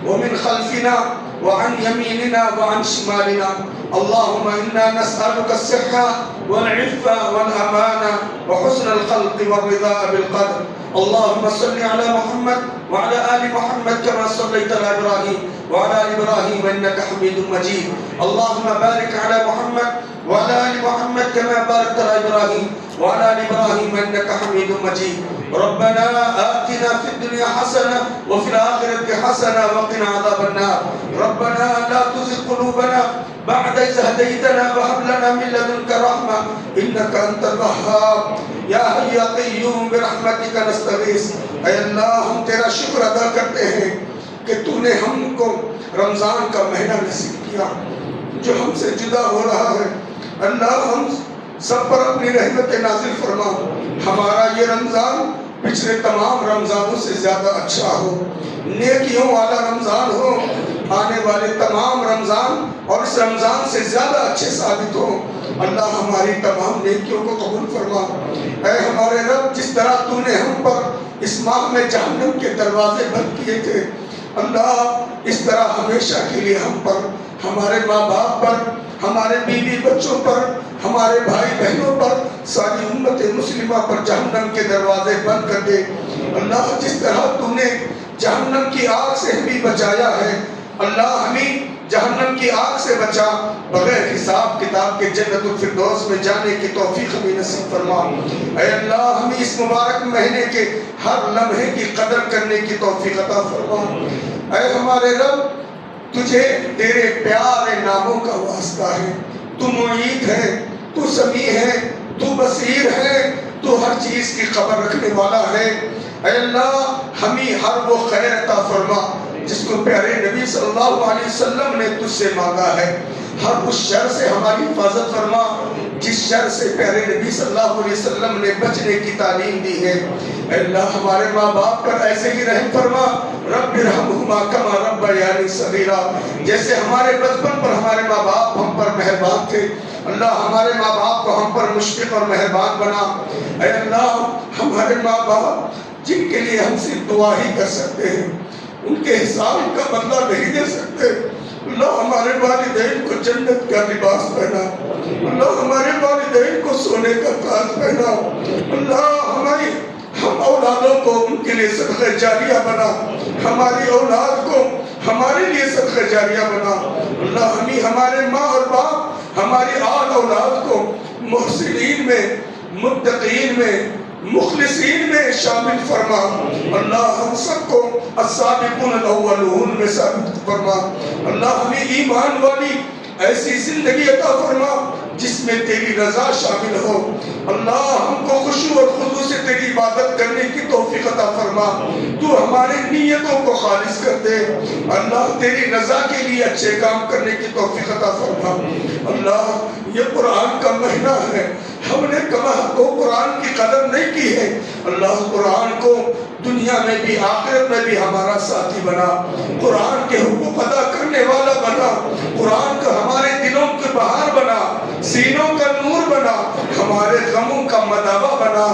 Speaker 1: ومن خلفنا وعن يميننا وعن شمالنا۔ اللهم إنا نسألك الصحة والعفة والأمانة وحسن الخلق والرضا بالقدر۔ اللهم صل على محمد وعلى آل محمد كما صليت على إبراهيم وعلى آل إبراهيم إنك حميد مجيد۔ اللهم بارك على محمد وعلى آل محمد كما باركت على إبراهيم وعلى آل إبراهيم إنك حميد مجيد۔ ربنا آتنا في الدنيا حسنة وفي الآخرة حسنة وقنا عذاب النار۔ ربنا لا تزغ قلوبنا بعد إذ هديتنا وهب لنا من لدنك رحمة إنك أنت الوهاب۔ یا حی یا قیوم برحمتک نستغیث۔ اے اللہ ہم تیرا شکر ادا کرتے ہیں کہ تو نے ہم کو رمضان کا مہینہ نصیب کیا جو ہم سے جدا ہو رہا ہے۔ اللہ ہم سب پر اپنی رحمت نازل فرما، ہمارا یہ رمضان پچھلے تمام رمضانوں سے زیادہ اچھا ہو، نیکیوں والا رمضان ہو، آنے والے تمام رمضان اور اس رمضان سے زیادہ اچھے ثابت ہو۔ اللہ ہماری تمام نیکیوں کو قبول فرما۔ اے ہمارے رب، جس طرح تو نے ہم پر اس ماہ میں جہنم کے دروازے بند کیے تھے، اللہ اس طرح ہمیشہ کے لیے ہم پر، ہمارے ماں باپ پر، ہمارے بیوی بچوں پر، ہمارے بھائی بہنوں پر، ساری امت مسلمہ پر جہنم کے دروازے بند کر دے۔ اللہ جس طرح تو نے جہنم کی آگ سے ہمیں بچایا ہے، اللہ ہمیں جہنم کی آگ سے بچا، بغیر حساب کتاب کے جنت الفردوس میں جانے کی توفیق ہمیں نصیب فرما۔ اے اللہ ہمیں اس مبارک مہینے کے ہر لمحے کی قدر کرنے کی توفیق عطا فرما۔ اے ہمارے رب، تجھے تیرے پیارے ناموں کا واسطہ ہے، تو معید ہے، تو سمیع ہے، تو بصیر ہے، تو ہر چیز کی خبر رکھنے والا ہے۔ اے اللہ ہمیں ہر وہ خیر عطا فرما جس کو پیارے نبی صلی اللہ علیہ وسلم نے تجھ سے مانگا ہے۔ ہر اس شر سے ہماری حفاظت فرما جس شر سے پیارے نبی صلی اللہ علیہ وسلم نے بچنے کی تعلیم دی ہے۔ اے اللہ ہمارے ماں باپ پر ایسے ہی رحم فرما، رب ارحمہما کما ربیانی صغیرا، جیسے ہمارے بچپن پر ہمارے ماں باپ ہم پر مہربان تھے، اللہ ہمارے ماں باپ کو ہم پر مشفق اور مہربان بنا۔ اے اللہ ہمارے ماں باپ جن کے لیے ہم صرف دعا ہی کر سکتے ہیں، ان کے حساب کا بدلہ نہیں دے سکتے، اللہ ہمارے والدین کو جنت کا لباس پہنا، اللہ ہمارے والدین کو سونے کا تاج پہنا، اللہ ہم اولادوں کو ان کے لیے صدقہ جاریہ بنا، ہماری اولاد کو ہمارے لیے صدقہ جاریہ بنا، اللہ ہمیں ہمارے ماں اور باپ ہماری آل اولاد کو محسنین میں، متقین میں، مخلصین میں شامل فرما اللہ، ہم سب کو السابقون الاولون میں ثابت فرما اللہ، ہمیں ایمان والی ایسی زندگی عطا فرما جس میں تیری رضا شامل ہو اللہ، ہم کو خشوع اور خضوع سے تیری عبادت کرنے کی توفیق عطا فرما، تو ہمارے نیتوں کو خالص کر دے اللہ، تیری رضا کے لیے اچھے کام کرنے کی توفیق عطا فرما اللہ، یہ قرآن کا مہینہ ہے، ہم نے کما کو قرآن کی قدر نہیں کی ہے اللہ، قرآن کو دنیا میں بھی آخرت میں بھی ہمارا ساتھی بنا، قرآن کے حقوق ادا کرنے والا بنا، قرآن کا ہمارے دلوں کے بہار بنا، سینوں کا نور بنا، ہمارے غموں کا مداوا بنا،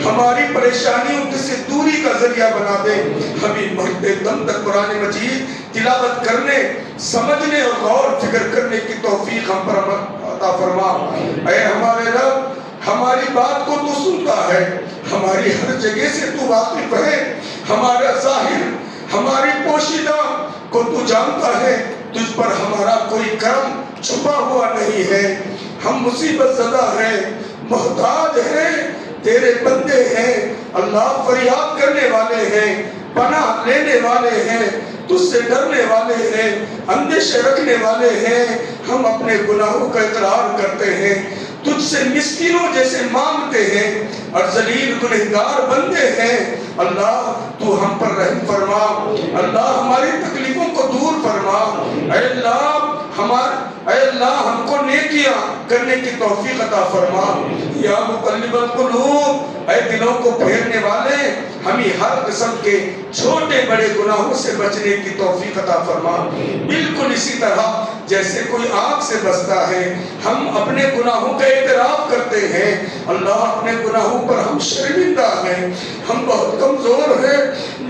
Speaker 1: ہماری پریشانیوں سے دوری کا ذریعہ بنا دے، ہمیں مرتے دم تک قرآن مجید تلاوت کرنے، سمجھنے اور غور فکر کرنے کی توفیق ہم پر عطا فرما۔ اے ہمارے رب، ہماری بات کو تو سنتا ہے، ہماری ہر جگہ سے تو واقف ہے، ہمارا ظاہر ہماری پوشیدہ کو تو جانتا ہے، تجھ پر ہمارا کوئی کرم چھپا ہوا نہیں ہے، ہم مصیبت زدہ ہیں، محتاج ہیں، تیرے بندے ہیں اللہ، فریاد کرنے والے ہیں، پناہ لینے والے ہیں، تجھ سے ڈرنے والے ہیں، اندیشے رکھنے والے ہیں، ہم اپنے گناہوں کا اقرار کرتے ہیں، تجھ سے مسکینوں جیسے مانگتے ہیں اور ذلیل گنہگار بندے ہیں اللہ، تو ہم پر رحم فرما اللہ، ہماری تکلیفوں کو دور فرما اے اللہ، ہم کو نیکیاں کرنے کی توفیق عطا فرما یا مقلب القلوب، اے دلوں کو پھیرنے والے، ہمیں ہر قسم کے چھوٹے بڑے گناہوں سے بچنے کی توفیق عطا فرما، بالکل اسی طرح جیسے کوئی آگ سے بچتا ہے، ہم اپنے گناہوں کا اعتراف کرتے ہیں اللہ، اپنے گناہوں پر ہم شرمندہ ہیں، ہم بہت کمزور ہیں،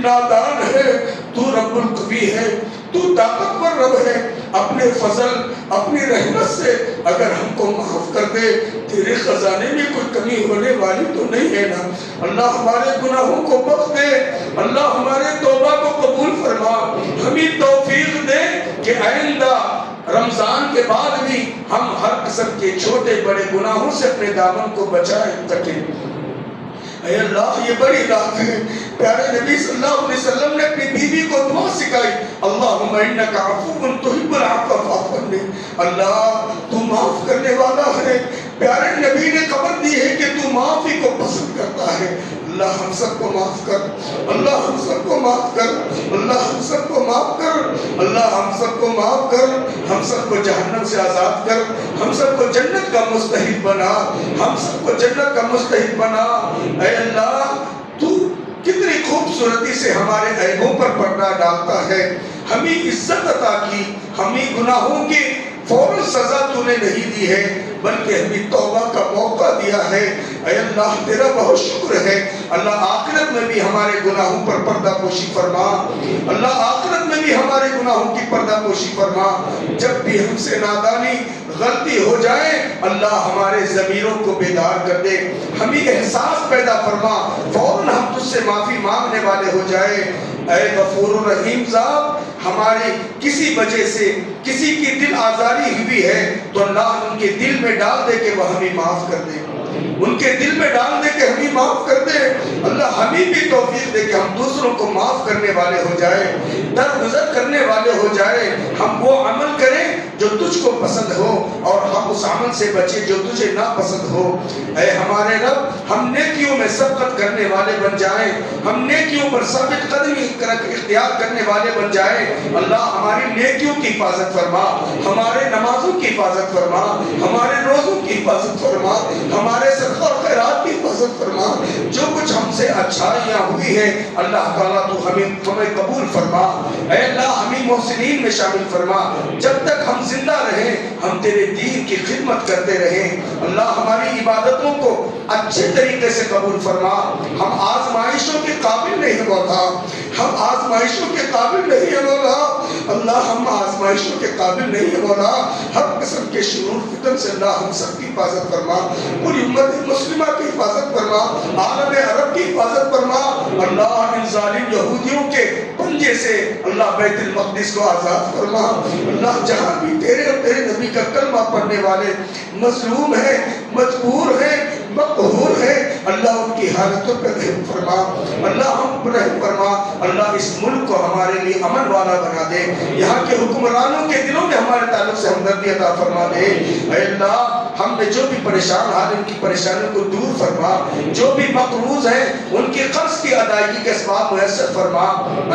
Speaker 1: نادان ہیں، تو رب القوی ہے، تو طاقتور رب ہے، اپنے فضل اپنی رحمت سے اگر ہم کو معاف کر دے، تیرے خزانے میں کوئی کمی ہونے والی تو نہیں ہے نا اللہ، ہمارے گناہوں کو بخش دے اللہ، ہمارے توبہ کو قبول فرما، ہمیں توفیق دے کہ آئندہ رمضان کے بعد بھی ہم ہر قسم کے چھوٹے بڑے گناہوں سے اپنے دامن کو بچائے سکیں۔ اے اللہ، یہ بڑی رات ہے، پیارے نبی صلی اللہ علیہ وسلم نے اپنی بیوی کو دعا سکھائی، اللہم انک عفو تحب العفو فاعف عنی، اللہ تو معاف کرنے والا ہے، پیارے نبی نے خبر دی ہے کہ تو معافی کو پسند کرتا ہے، اللہ ہم سب کو معاف کر، اللہ ہم سب کو معاف کر، اللہ ہم سب کو معاف کر، اللہ ہم سب کو معاف کر، ہم سب کو جہنم سے آزاد کر، ہم سب کو جنت کا مستحق بنا، ہم سب کو جنت کا مستحق بنا، اے اللہ تو کتنی خوبصورتی سے ہمارے عیبوں پر پردہ ڈالتا ہے، ہمیں عزت عطا کی، ہمیں گناہوں کی فوراً سزا تو نے نہیں دی ہے بلکہ ہمیں توبہ کا موقع دیا ہے، اے اللہ تیرا بہت شکر ہے اللہ، آخرت میں بھی ہمارے گناہوں پر پردہ پوشی فرما اللہ، آخرت میں بھی ہمارے گناہوں کی پردہ پوشی فرما، جب بھی ہم سے نادانی غلطی ہو جائے اللہ ہمارے ضمیروں کو بیدار کر دے، ہمیں احساس پیدا فرما، فوراً ہم تجھ سے معافی مانگنے والے ہو جائے، اے غفور الرحیم صاحب، ہماری کسی وجہ سے کسی کی دل آزاری ہوئی ہے تو اللہ ان کے دل میں ڈال دے کہ وہ ہمیں معاف کر دے، ان کے دل میں ڈال دے کہ ہمیں معاف کر دے اللہ، ہمیں بھی توفیق دے کہ ہم دوسروں کو معاف کرنے والے ہو جائے، درگزر کرنے والے ہو جائے، ہم وہ عمل کریں جو تجھ کو پسند ہو اور ہم اس عمل سے بچے جو تجھے ناپسند ہو، اے ہمارے رب ہم نیکیوں میں سبقت کرنے والے بن جائیں، ہم نیکیوں پر ثابت قدمی اختیار کرنے والے بن جائیں، اللہ ہماری نیکیوں کی حفاظت فرما، ہمارے نمازوں کی حفاظت فرما، ہمارے روزوں کی حفاظت فرما، ہمارے صدقہ اور خیرات کی حفاظت فرما، جو کچھ ہم سے اچھائیاں ہوئی ہیں اللہ تعالیٰ تو ہمیں قبول فرما، اے اللہ ہمیں محسنین میں شامل فرما، جب تک ہم زندہ رہیں ہم تیرے دین کی خدمت کرتے رہیں اللہ، ہماری عبادتوں کو اچھے طریقے سے قبول فرما، ہم آزمائشوں کے قابل نہیں مولا، ہم آزمائشوں کے قابل نہیں ہیں مولا اللہ، ہم آزمائشوں کے قابل نہیں ہیں مولا، ہر قسم کے شرور فتن سے اللہ ہم سب کی حفاظت فرما، پوری امت مسلمہ کی حفاظت فرما، عالم عرب کی حفاظت فرما اللہ، ان ظالم یہودیوں کے پنجے سے اللہ بیت المقدس کو آزاد فرما اللہ، جہاں بھی تیرے اور تیرے نبی کا کلمہ پڑھنے والے مظلوم ہیں، مجبور ہیں، مقہور ہیں اللہ ان کی حالتوں پر رحم فرما، اللہ ہم پر رحم فرما، اللہ اس ملک کو ہمارے لیے امن والا بنا دے، یہاں کے حکمرانوں کے دلوں میں ہمارے تعلق سے ہمدردی عطا فرما دے۔ اے اللہ ہم نے جو بھی پریشان حال ان کی پریشانیوں کو دور فرما، جو بھی مقروض ہیں ان کی قرض کی ادائیگی کے اسباب میسر فرما۔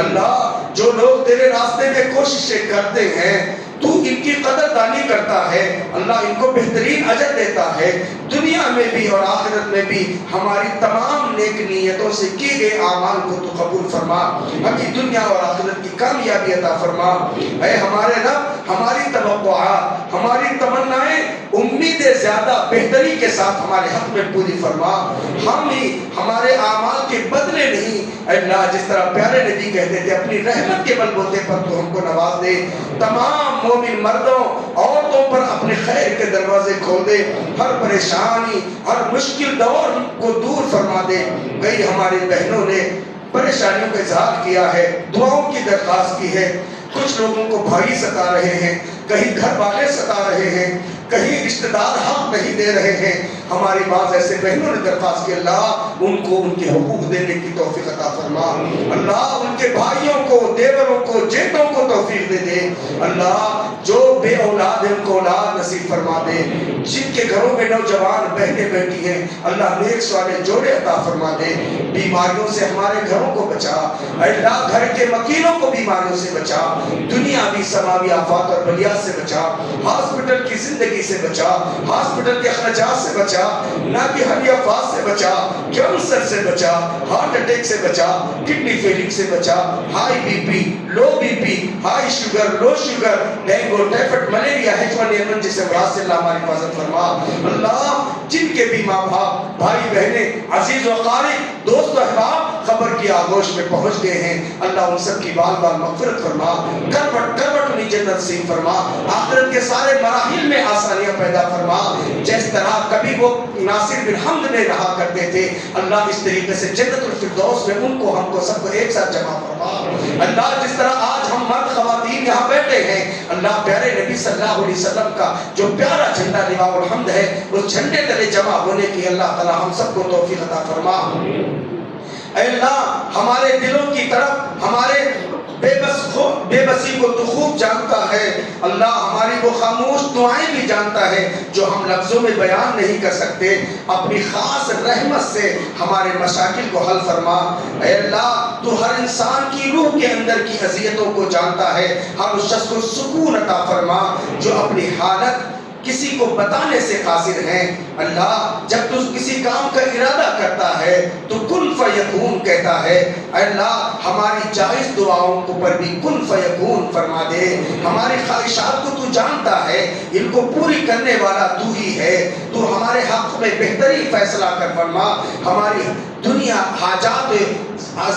Speaker 1: اللہ جو لوگ تیرے راستے میں کوششیں کرتے ہیں تو ان کی قدر دانی کرتا ہے، اللہ ان کو بہترین اجر دیتا ہے، دنیا میں بھی اور آخرت میں بھی ہماری تمام نیک نیتوں سے کیے گئے اعمال کو تو قبول فرما، ہمیں دنیا اور آخرت کی کامیابی عطا فرما۔ اے ہمارے رب ہماری توقعات، ہماری تمنائیں امیدیں زیادہ بہتری کے ساتھ ہمارے حق میں پوری فرما، ہم ہی ہمارے اعمال کے بدلے نہیں۔ اے اللہ جس طرح پیارے نبی کہتے تھے اپنی رحمت کے بل بوتے پر تو ہم کو نواز دے، تمام مومن مردوں عورتوں پر اپنے خیر کے دروازے کھول دے، ہر پریشانی ہر مشکل دور کو دور فرما دے۔ کئی ہماری بہنوں نے پریشانیوں کا اظہار کیا ہے، دعاؤں کی درخواست کی ہے، کچھ لوگوں کو بھائی ستا رہے ہیں، کہیں گھر والے ستا رہے ہیں، کہیں رشتہ دار حق نہیں دے رہے ہیں، ہماری بعض ایسے بہنوں نے درخواست کی اللہ ان کو ان کے حقوق دینے کی توفیق عطا فرما، اللہ ان کے بھائیوں کو دیوروں کو جیتوں کو توفیق دے دے، اللہ جو بے اولاد ہیں ان کو اولاد نصیب فرما دے، جن کے گھروں میں نوجوان بہنیں بیٹھی ہیں اللہ نیک صالح جوڑے عطا فرما دے، بیماریوں سے ہمارے گھروں کو بچا، اللہ گھر کے مکینوں کو بیماریوں سے بچا، دنیاوی سماوی آفات اور بلیات سے بچا، ہاسپٹل کی زندگی سے بچا، ہاسپٹل کے اخراجات سے بچا، ناگہانی آفات سے بچا، کینسر سے بچا، ہارٹ اٹیک سے بچا، کڈنی فیلنگ سے بچا، high B P, low B P, high sugar, low sugar, dengue, typhoid, malaria, H1N1 جسے امراض سے اللہ ہماری حفاظت فرما، اللہ جن کے بھی ماں باپ بھائی بہنیں عزیز و قارب دوست و احباب قبر کی آغوش میں پہنچ گئے ہیں اللہ ان سب کی بال بال مغفرت فرما، کروٹ کروٹ انہیں جنت نصیب فرما، آخرت کے سارے مراحل میں آسانیاں پیدا فرما، جس طرح کبھی وہ ناصر بن حمد میں رہا کرتے تھے اللہ اس طریقے سے جنت الفردوس میں ان کو ہم کو سب کو ایک ساتھ جمع فرما، اللہ جس طرح آج ہم مرد خواتین یہاں بیٹھے ہیں اللہ پیارے نبی صلی اللہ علیہ وسلم کا جو پیارا جھنڈا لواء الحمد ہے اس جھنڈے تلے جمع ہونے کی اللہ تعالی ہم سب کو توفیق عطا فرما۔ اے اللہ ہمارے دلوں کی طرف ہمارے بے بسی کو تو خوب جانتا ہے اللہ، ہماری وہ خاموش دعائیں بھی جانتا ہے جو ہم لفظوں میں بیان نہیں کر سکتے، اپنی خاص رحمت سے ہمارے مشاکل کو حل فرما۔ اے اللہ تو ہر انسان کی روح کے اندر کی اذیتوں کو جانتا ہے، ہر اس شخص کو سکون عطا فرما جو اپنی حالت کسی کو بتانے سے قاصر ہیں اللہ، جب تو کسی کام کا ارادہ کرتا ہے تو کن فیکون کہتا ہے، اے اللہ ہماری جائز دعاؤں کو پر بھی کن فیکون فرما دے، ہماری خواہشات کو تو جانتا ہے ان کو پوری کرنے والا تو ہی ہے، تو ہمارے حق میں بہترین فیصلہ کر فرما، ہماری دنیا حاجات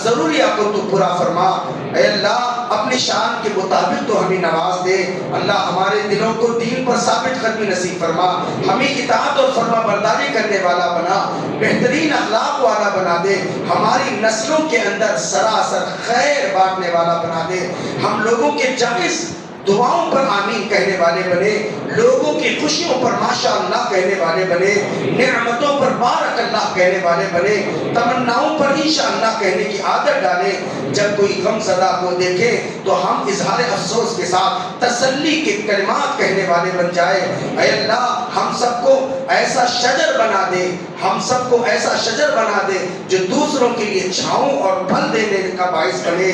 Speaker 1: ضروریہ کو تو پورا فرما، اے اللہ اپنی شان کے مطابق تو ہمیں نواز دے اللہ، ہمارے دلوں کو دین پر ثابت قدمی نصیب فرما، ہمیں اطاعت اور فرما برداری کرنے والا بنا، بہترین اخلاق والا بنا دے، ہماری نسلوں کے اندر سراسر خیر بانٹنے والا بنا دے، ہم لوگوں کے جائز دعاؤں پر آمین کہنے والے بنے، لوگوں کی خوشیوں پر ماشاء اللہ کہنے والے بنے، نعمتوں پر بارک اللہ کہنے والے بنے، تمناؤں پر انشاءاللہ کہنے کی عادت ڈالیں، جب کوئی غم زدہ کو دیکھے تو ہم اظہار افسوس کے ساتھ تسلی کے کلمات کہنے والے بن جائے۔ اے اللہ ہم سب کو ایسا شجر بنا دے، ہم سب کو ایسا شجر بنا دے جو دوسروں کے لیے چھاؤں اور پھل دینے کا باعث بنے،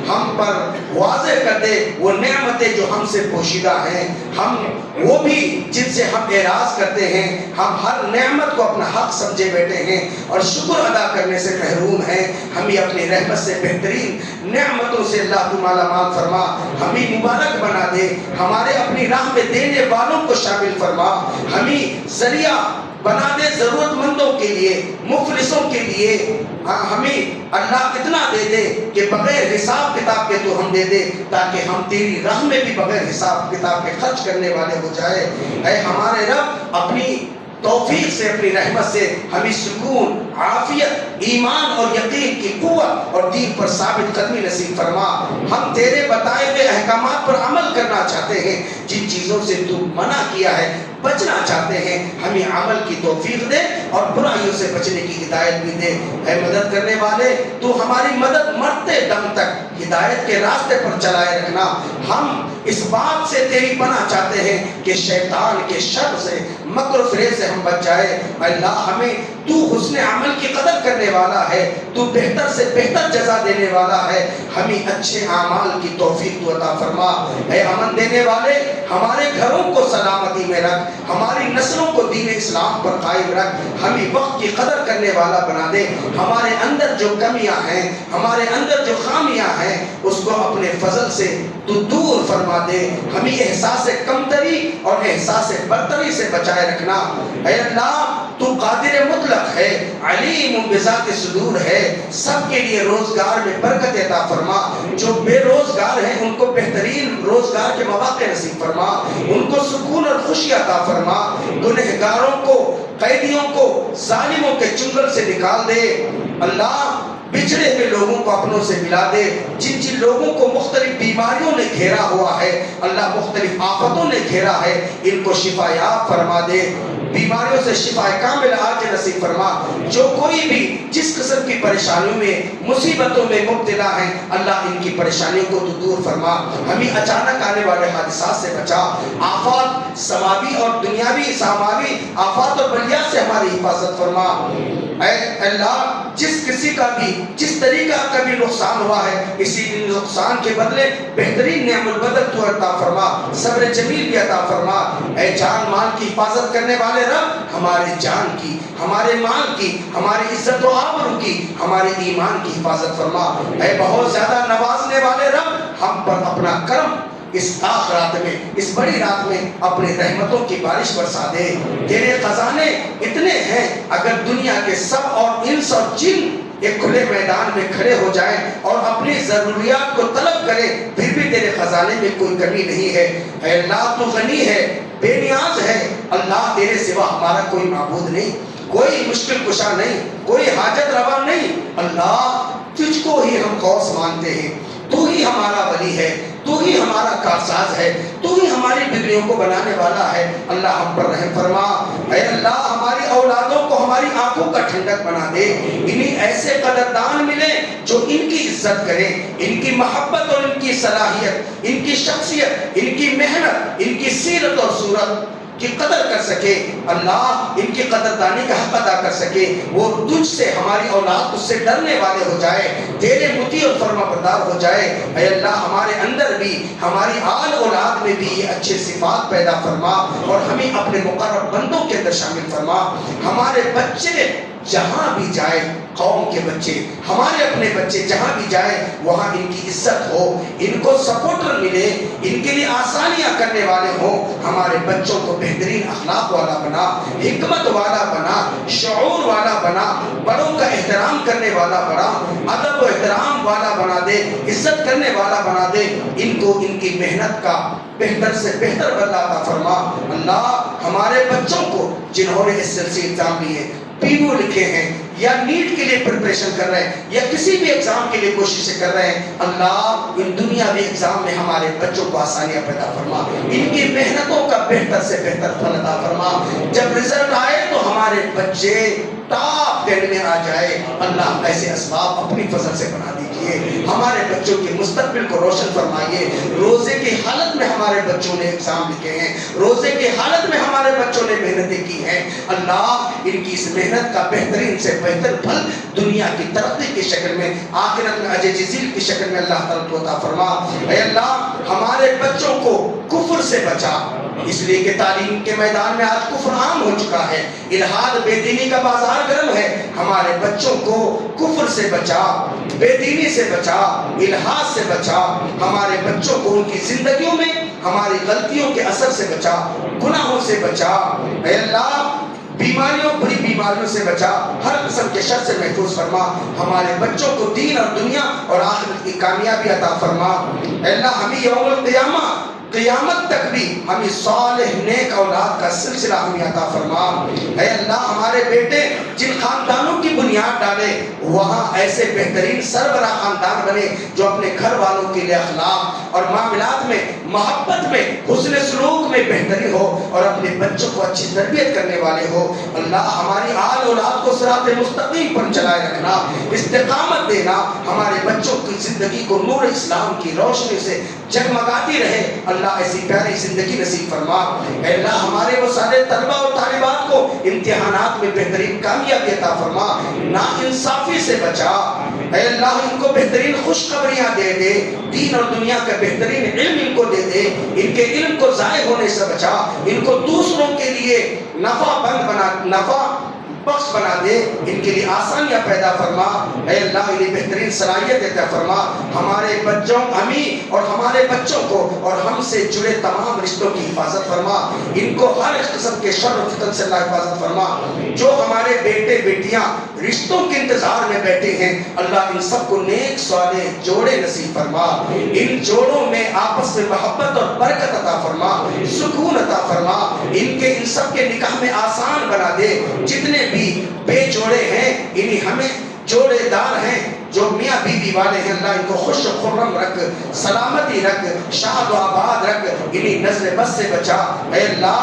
Speaker 1: ہم پر واضح کر دے وہ نعمتیں جو ہم سے پوشیدہ ہیں، ہم وہ بھی جن سے ہم اعراض کرتے ہیں، ہم ہر نعمت کو اپنا حق سمجھے بیٹھے ہیں اور شکر ادا کرنے سے محروم ہیں، ہمیں اپنی رحمت سے بہترین نعمتوں سے اللہ تو مالا مال فرما، ہمیں مبارک بنا دے، ہمارے اپنی راہ میں دینے والوں کو شامل فرما، ہمیں ذریعہ بنا دے ضرورت مندوں کے لیے، مفلسوں کے لیے، ہمیں اللہ اتنا دے دے کہ بغیر حساب کتاب کے تو ہم دے دے تاکہ ہم تیری راہ میں بھی بغیر حساب کتاب کے خرچ کرنے والے ہو جائے۔ اے ہمارے رب اپنی توفیق سے اپنی رحمت سے ہمیں سکون، عافیت، ایمان اور یقین کی قوت اور دین پر ثابت قدمی نصیب فرما، ہم تیرے بتائے ہوئے احکامات پر عمل کرنا چاہتے ہیں، جن چیزوں سے تو منع کیا ہے بچنا چاہتے ہیں، ہمیں عمل کی توفیق دے اور برائیوں سے بچنے کی ہدایت بھی دے۔ اے مدد کرنے والے، تو ہماری مدد مرتے دم تک ہدایت کے راستے پر چلائے رکھنا۔ ہم اس بات سے تیری پناہ چاہتے ہیں کہ شیطان کے شر سے، مکر و فریب سے ہم بچ جائے۔ اللہ ہمیں تو حسن عمل کی قدر کرنے والا ہے، تو بہتر سے بہتر جزا دینے والا ہے، ہمیں اچھے اعمال کی توفیق تو عطا فرما۔ اے امن دینے والے، ہمارے گھروں کو سلامتی میں رکھ، ہماری نسلوں کو دین اسلام پر قائم رکھ، ہمیں وقت کی قدر کرنے والا بنا دے۔ ہمارے اندر جو کمیاں ہیں، ہمارے اندر جو خامیاں ہیں، اس کو اپنے فضل سے تو دور فرما دے۔ ہمیں احساس کمتری اور احساس برتری سے بچائے رکھنا۔ اے اللہ تو قادر مطلق ہے، علیم بذات صدور ہے، سب کے لیے روزگار میں برکت عطا فرما۔ جو بے روزگار ہیں ان کو بہترین روزگار کے مواقع نصیب فرما، ان کو سکون اور خوشی عطا فرما۔ گنہگاروں کو، قیدیوں کو ظالموں کے چنگل سے نکال دے۔ اللہ بچھڑے ہوئے لوگوں کو اپنوں سے ملا دے۔ جن جن لوگوں کو مختلف بیماریوں نے گھیرا ہوا ہے، اللہ مختلف آفتوں نے گھیرا ہے، ان کو شفا یاب فرما دے۔ بیماریوں سے شفا کامل آج نصیب فرما۔ جو کوئی بھی جس قسم کی پریشانیوں میں، مصیبتوں میں مبتلا ہیں، اللہ ان کی پریشانیوں کو تو دور فرما۔ ہمیں اچانک آنے والے حادثات سے بچا۔ آفات سماوی اور دنیاوی سماوی آفات اور بلیات سے ہماری حفاظت فرما۔ اے اللہ جس کسی کا بھی جس طریقہ کا بھی نقصان ہوا ہے، اسی نقصان کے بدلے بہترین نعم البدل تو عطا فرما، صبر جمیل بھی عطا فرما۔ اے جان مال کی حفاظت کرنے والے رب، ہمارے جان کی، ہمارے مال کی، ہماری عزت و آبرو کی، ہمارے ایمان کی حفاظت فرما۔ اے بہت زیادہ نوازنے والے رب، ہم پر اپنا کرم اس آخ رات میں، اس بڑی رات میں اپنے رحمتوں کی بارش برسا دے۔ تیرے خزانے اتنے ہیں، اگر دنیا کے سب اور انس اور جن ایک کھلے میدان میں کھڑے ہو جائیں اور اپنی ضروریات کو طلب کریں، پھر بھی تیرے خزانے میں کوئی کمی نہیں ہے۔ اے اللہ تو غنی ہے، بے نیاز ہے۔ اللہ تیرے سوا ہمارا کوئی معبود نہیں، کوئی مشکل کشا نہیں، کوئی حاجت روا نہیں۔ اللہ تجھ کو ہی ہم غوث مانتے ہیں، تو ہی ہمارا ولی ہے، تو ہی ہمارا کارساز ہے، تو ہی ہماری بگڑیوں کو بنانے والا ہے۔ اللہ ہم پر رحم فرما۔ اے اللہ ہماری اولادوں کو ہماری آنکھوں کا ٹھنڈک بنا دے، انہیں ایسے قدردان ملے جو ان کی عزت کریں، ان کی محبت اور ان کی صلاحیت، ان کی شخصیت، ان کی محنت، ان کی سیرت اور صورت کی قدر کر سکے۔ اللہ ان کی قدردانی کا حق ادا کر سکے۔ وہ تجھ سے، ہماری اولاد اس سے ڈرنے والے ہو جائے، تیرے مطیع اور فرما بردار ہو جائے۔ اے اللہ ہمارے اندر بھی، ہماری آل اولاد میں بھی یہ اچھے صفات پیدا فرما اور ہمیں اپنے مقرب بندوں کے اندر شامل فرما۔ ہمارے بچے جہاں بھی جائے، قوم کے بچے، ہمارے اپنے بچے جہاں بھی جائے، وہاں ان کی عزت ہو، ان کو سپورٹر ملے، ان کے لیے آسانیاں کرنے والے ہوں۔ ہمارے بچوں کو بہترین اخلاق والا بنا، حکمت والا بنا، شعور والا بنا، بڑوں کا احترام کرنے والا بنا، ادب و احترام والا بنا دے، عزت کرنے والا بنا دے۔ ان کو ان کی محنت کا بہتر سے بہتر بدلہ عطا فرما۔ اللہ ہمارے بچوں کو جنہوں نے اس سلسلے ایگزام لیے، پی او لکھے ہیں، یا نیٹ کے لیے پریپریشن کر رہے ہیں، یا کسی بھی ایگزام کے لیے کوششیں کر رہے ہیں، اللہ ان دنیاوی ایگزام میں ہمارے بچوں کو آسانیاں پیدا فرما، ان کی محنتوں کا بہتر سے بہتر پھل عطا فرما۔ جب رزلٹ آئے تو ہمارے بچے ٹاپ 10 میں آ جائے۔ اللہ ایسے اسباب اپنی فضل سے بنا دیجئے، ہمارے بچوں کے مستقبل کو روشن فرمائیے۔ روزے کی حالت میں ہمارے بچوں نے ایگزام لکھے ہیں، روزے کی حالت میں ہمارے بچوں نے محنتیں کی ہیں۔ اللہ ان کی اس محنت کا بہترین سے بہتر پھل دنیا کی ترقی کی شکل میں، آخرت میں اجر جزیل کی شکل میں اللہ تعالیٰ کو عطا فرما۔ اے اللہ ہمارے بچوں کو کفر سے بچا، اس لیے کہ تعلیم کے میدان میں آج کفر عام ہو چکا ہے، الحاد بے دینی کا بازار گرم ہے۔ ہمارے بچوں کو کفر سے بچا، بے دینی سے بچا، الحاد سے بچا، ہمارے بچوں کو ان کی زندگیوں میں ہماری غلطیوں کے اثر سے بچا، گناہوں سے بچا۔ اے اللہ بیماریوں، بری بیماریوں سے بچا، ہر قسم کے شر سے محفوظ فرما۔ ہمارے بچوں کو دین اور دنیا اور آخرت کی کامیابی عطا فرما۔ اے اللہ ہمیں یوم القیامہ قیامت تک بھی ہمیں صالح نیک اولاد کا سلسلہ ہمیں عطا فرما۔ اے اللہ ہمارے بیٹے جن خاندانوں کی بنیاد ڈالے وہاں ایسے بہترین سربراہ خاندان بنے جو اپنے گھر والوں کے لیے اخلاق اور معاملات میں، محبت میں، حسن سلوک میں بہتری ہو اور اپنے بچوں کو اچھی تربیت کرنے والے ہو۔ اللہ ہماری آل اولاد کو صراط مستقیم پر چلائے رکھنا، استقامت دینا، ہمارے بچوں کی زندگی کو نور اسلام کی روشنی سے جگمگاتی رہے۔ اللہ ایسی پیاری زندگی نصیب فرما۔ اے اللہ ہمارے وہ سارے طلبہ اور طالبات کو امتحانات میں بہترین کامیابی عطا فرما، ناانصافی سے بچا۔ اے اللہ ان کو بہترین خوشخبریاں دے دے، دین اور دنیا کا بہترین علم ان کو دے دے، ان کے علم کو ضائع ہونے سے بچا، ان کو دوسروں کے لیے نفع بخش بنا دے، ان کے لیے آسانیاں پیدا فرما۔ اے اللہ انہیں بہترین صلاحیت عطا فرما، ہمارے بچوں، ہمیں اور ہمارے بچوں کو اور ہم سے جڑے تمام رشتوں کی حفاظت فرما، ان کو ہر قسم کے شر و فتن سے اللہ حفاظت فرما۔ جو ہمارے بیٹے بیٹیاں رشتوں کے انتظار میں بیٹھے ہیں اللہ ان سب کو نیک صالح جوڑے نصیب فرما، ان جوڑوں میں آپس میں محبت اور برکت عطا فرما، سکون عطا فرما، ان سب کے نکاح میں آسان بنا دے۔ جتنے بھی بے جوڑے ہیں انہیں ہمیں جوڑے دار ہیں جو میاں بیوی والے ہیں اللہ ان کو خوش و خرم رکھ، سلامتی رکھ، شاد و آباد رکھ، انہیں نظر بد سے بچا۔ اے اللہ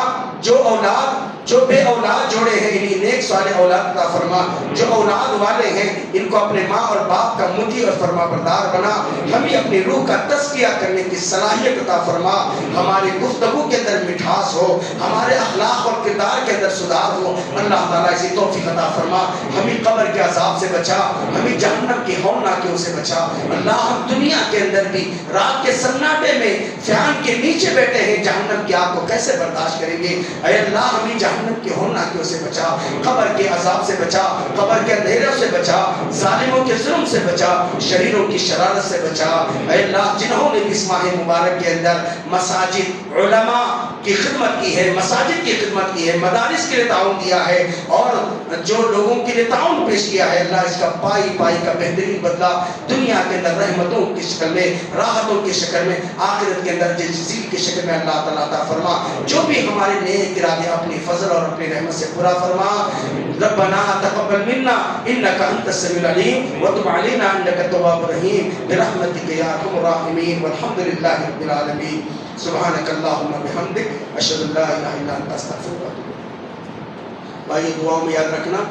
Speaker 1: جو بے اولاد جوڑے ہیں انہیں نیک صالح اولاد عطا فرما، جو اولاد والے ہیں ان کو اپنے ماں اور باپ کا مطیع اور فرما بردار بنا، ہمیں اپنی روح کا تزکیہ کرنے کی صلاحیت عطا فرما، ہماری گفتگو کے اندر مٹھاس ہو، ہمارے اخلاق اور کردار کے اندر سدھار ہو۔ اللہ تعالیٰ اسی توفیق عطا فرما، ہمیں قبر کے عذاب سے بچا، ہمیں جہنم کی ہولناکیوں سے بچا۔ اللہ ہم دنیا کے اندر بھی رات کے سناٹے میں فیان کے نیچے بیٹھے ہیں، جہنم کی آگ کو کیسے برداشت کریں گے؟ اے اللہ ہمیں جہنم کی ہولناکیوں سے بچا، قبر کے عذاب سے بچا، قبر کے اندھیروں سے بچا، ظالموں کے ظلم سے بچا، شریروں کی شرارت سے بچا۔ اے اللہ جنہوں نے اس ماہ مبارک کے اندر مساجد، علماء کی خدمت کی ہے، مساجد کی خدمت کی ہے، مدارس کے لیے تعاون دیا ہے اور جو لوگوں کے لیے تعاون پیش کیا ہے اللہ اس کا پائی پائی کا بہترین بدلہ دنیا کے اندر رحمتوں کی شکل میں، راحتوں کی شکل میں، آخرت کے اندر جزیل کی شکل میں اللہ تعالیٰ عطا فرما۔ جو بھی ہمارے نیک ارادے اپنی فضل اور اپنی رحمت سے پورا فرما۔ ربنا تقبل منا انك انت السميع العليم وتب علينا انك التواب الرحيم برحمتك يا ارحم الراحمين والحمد لله رب العالمين سبحانك اللهم وبحمدك اشهد ان لا اله الا انت استغفرك واتوب اليك۔ بھائی دعاؤں میں یاد رکھنا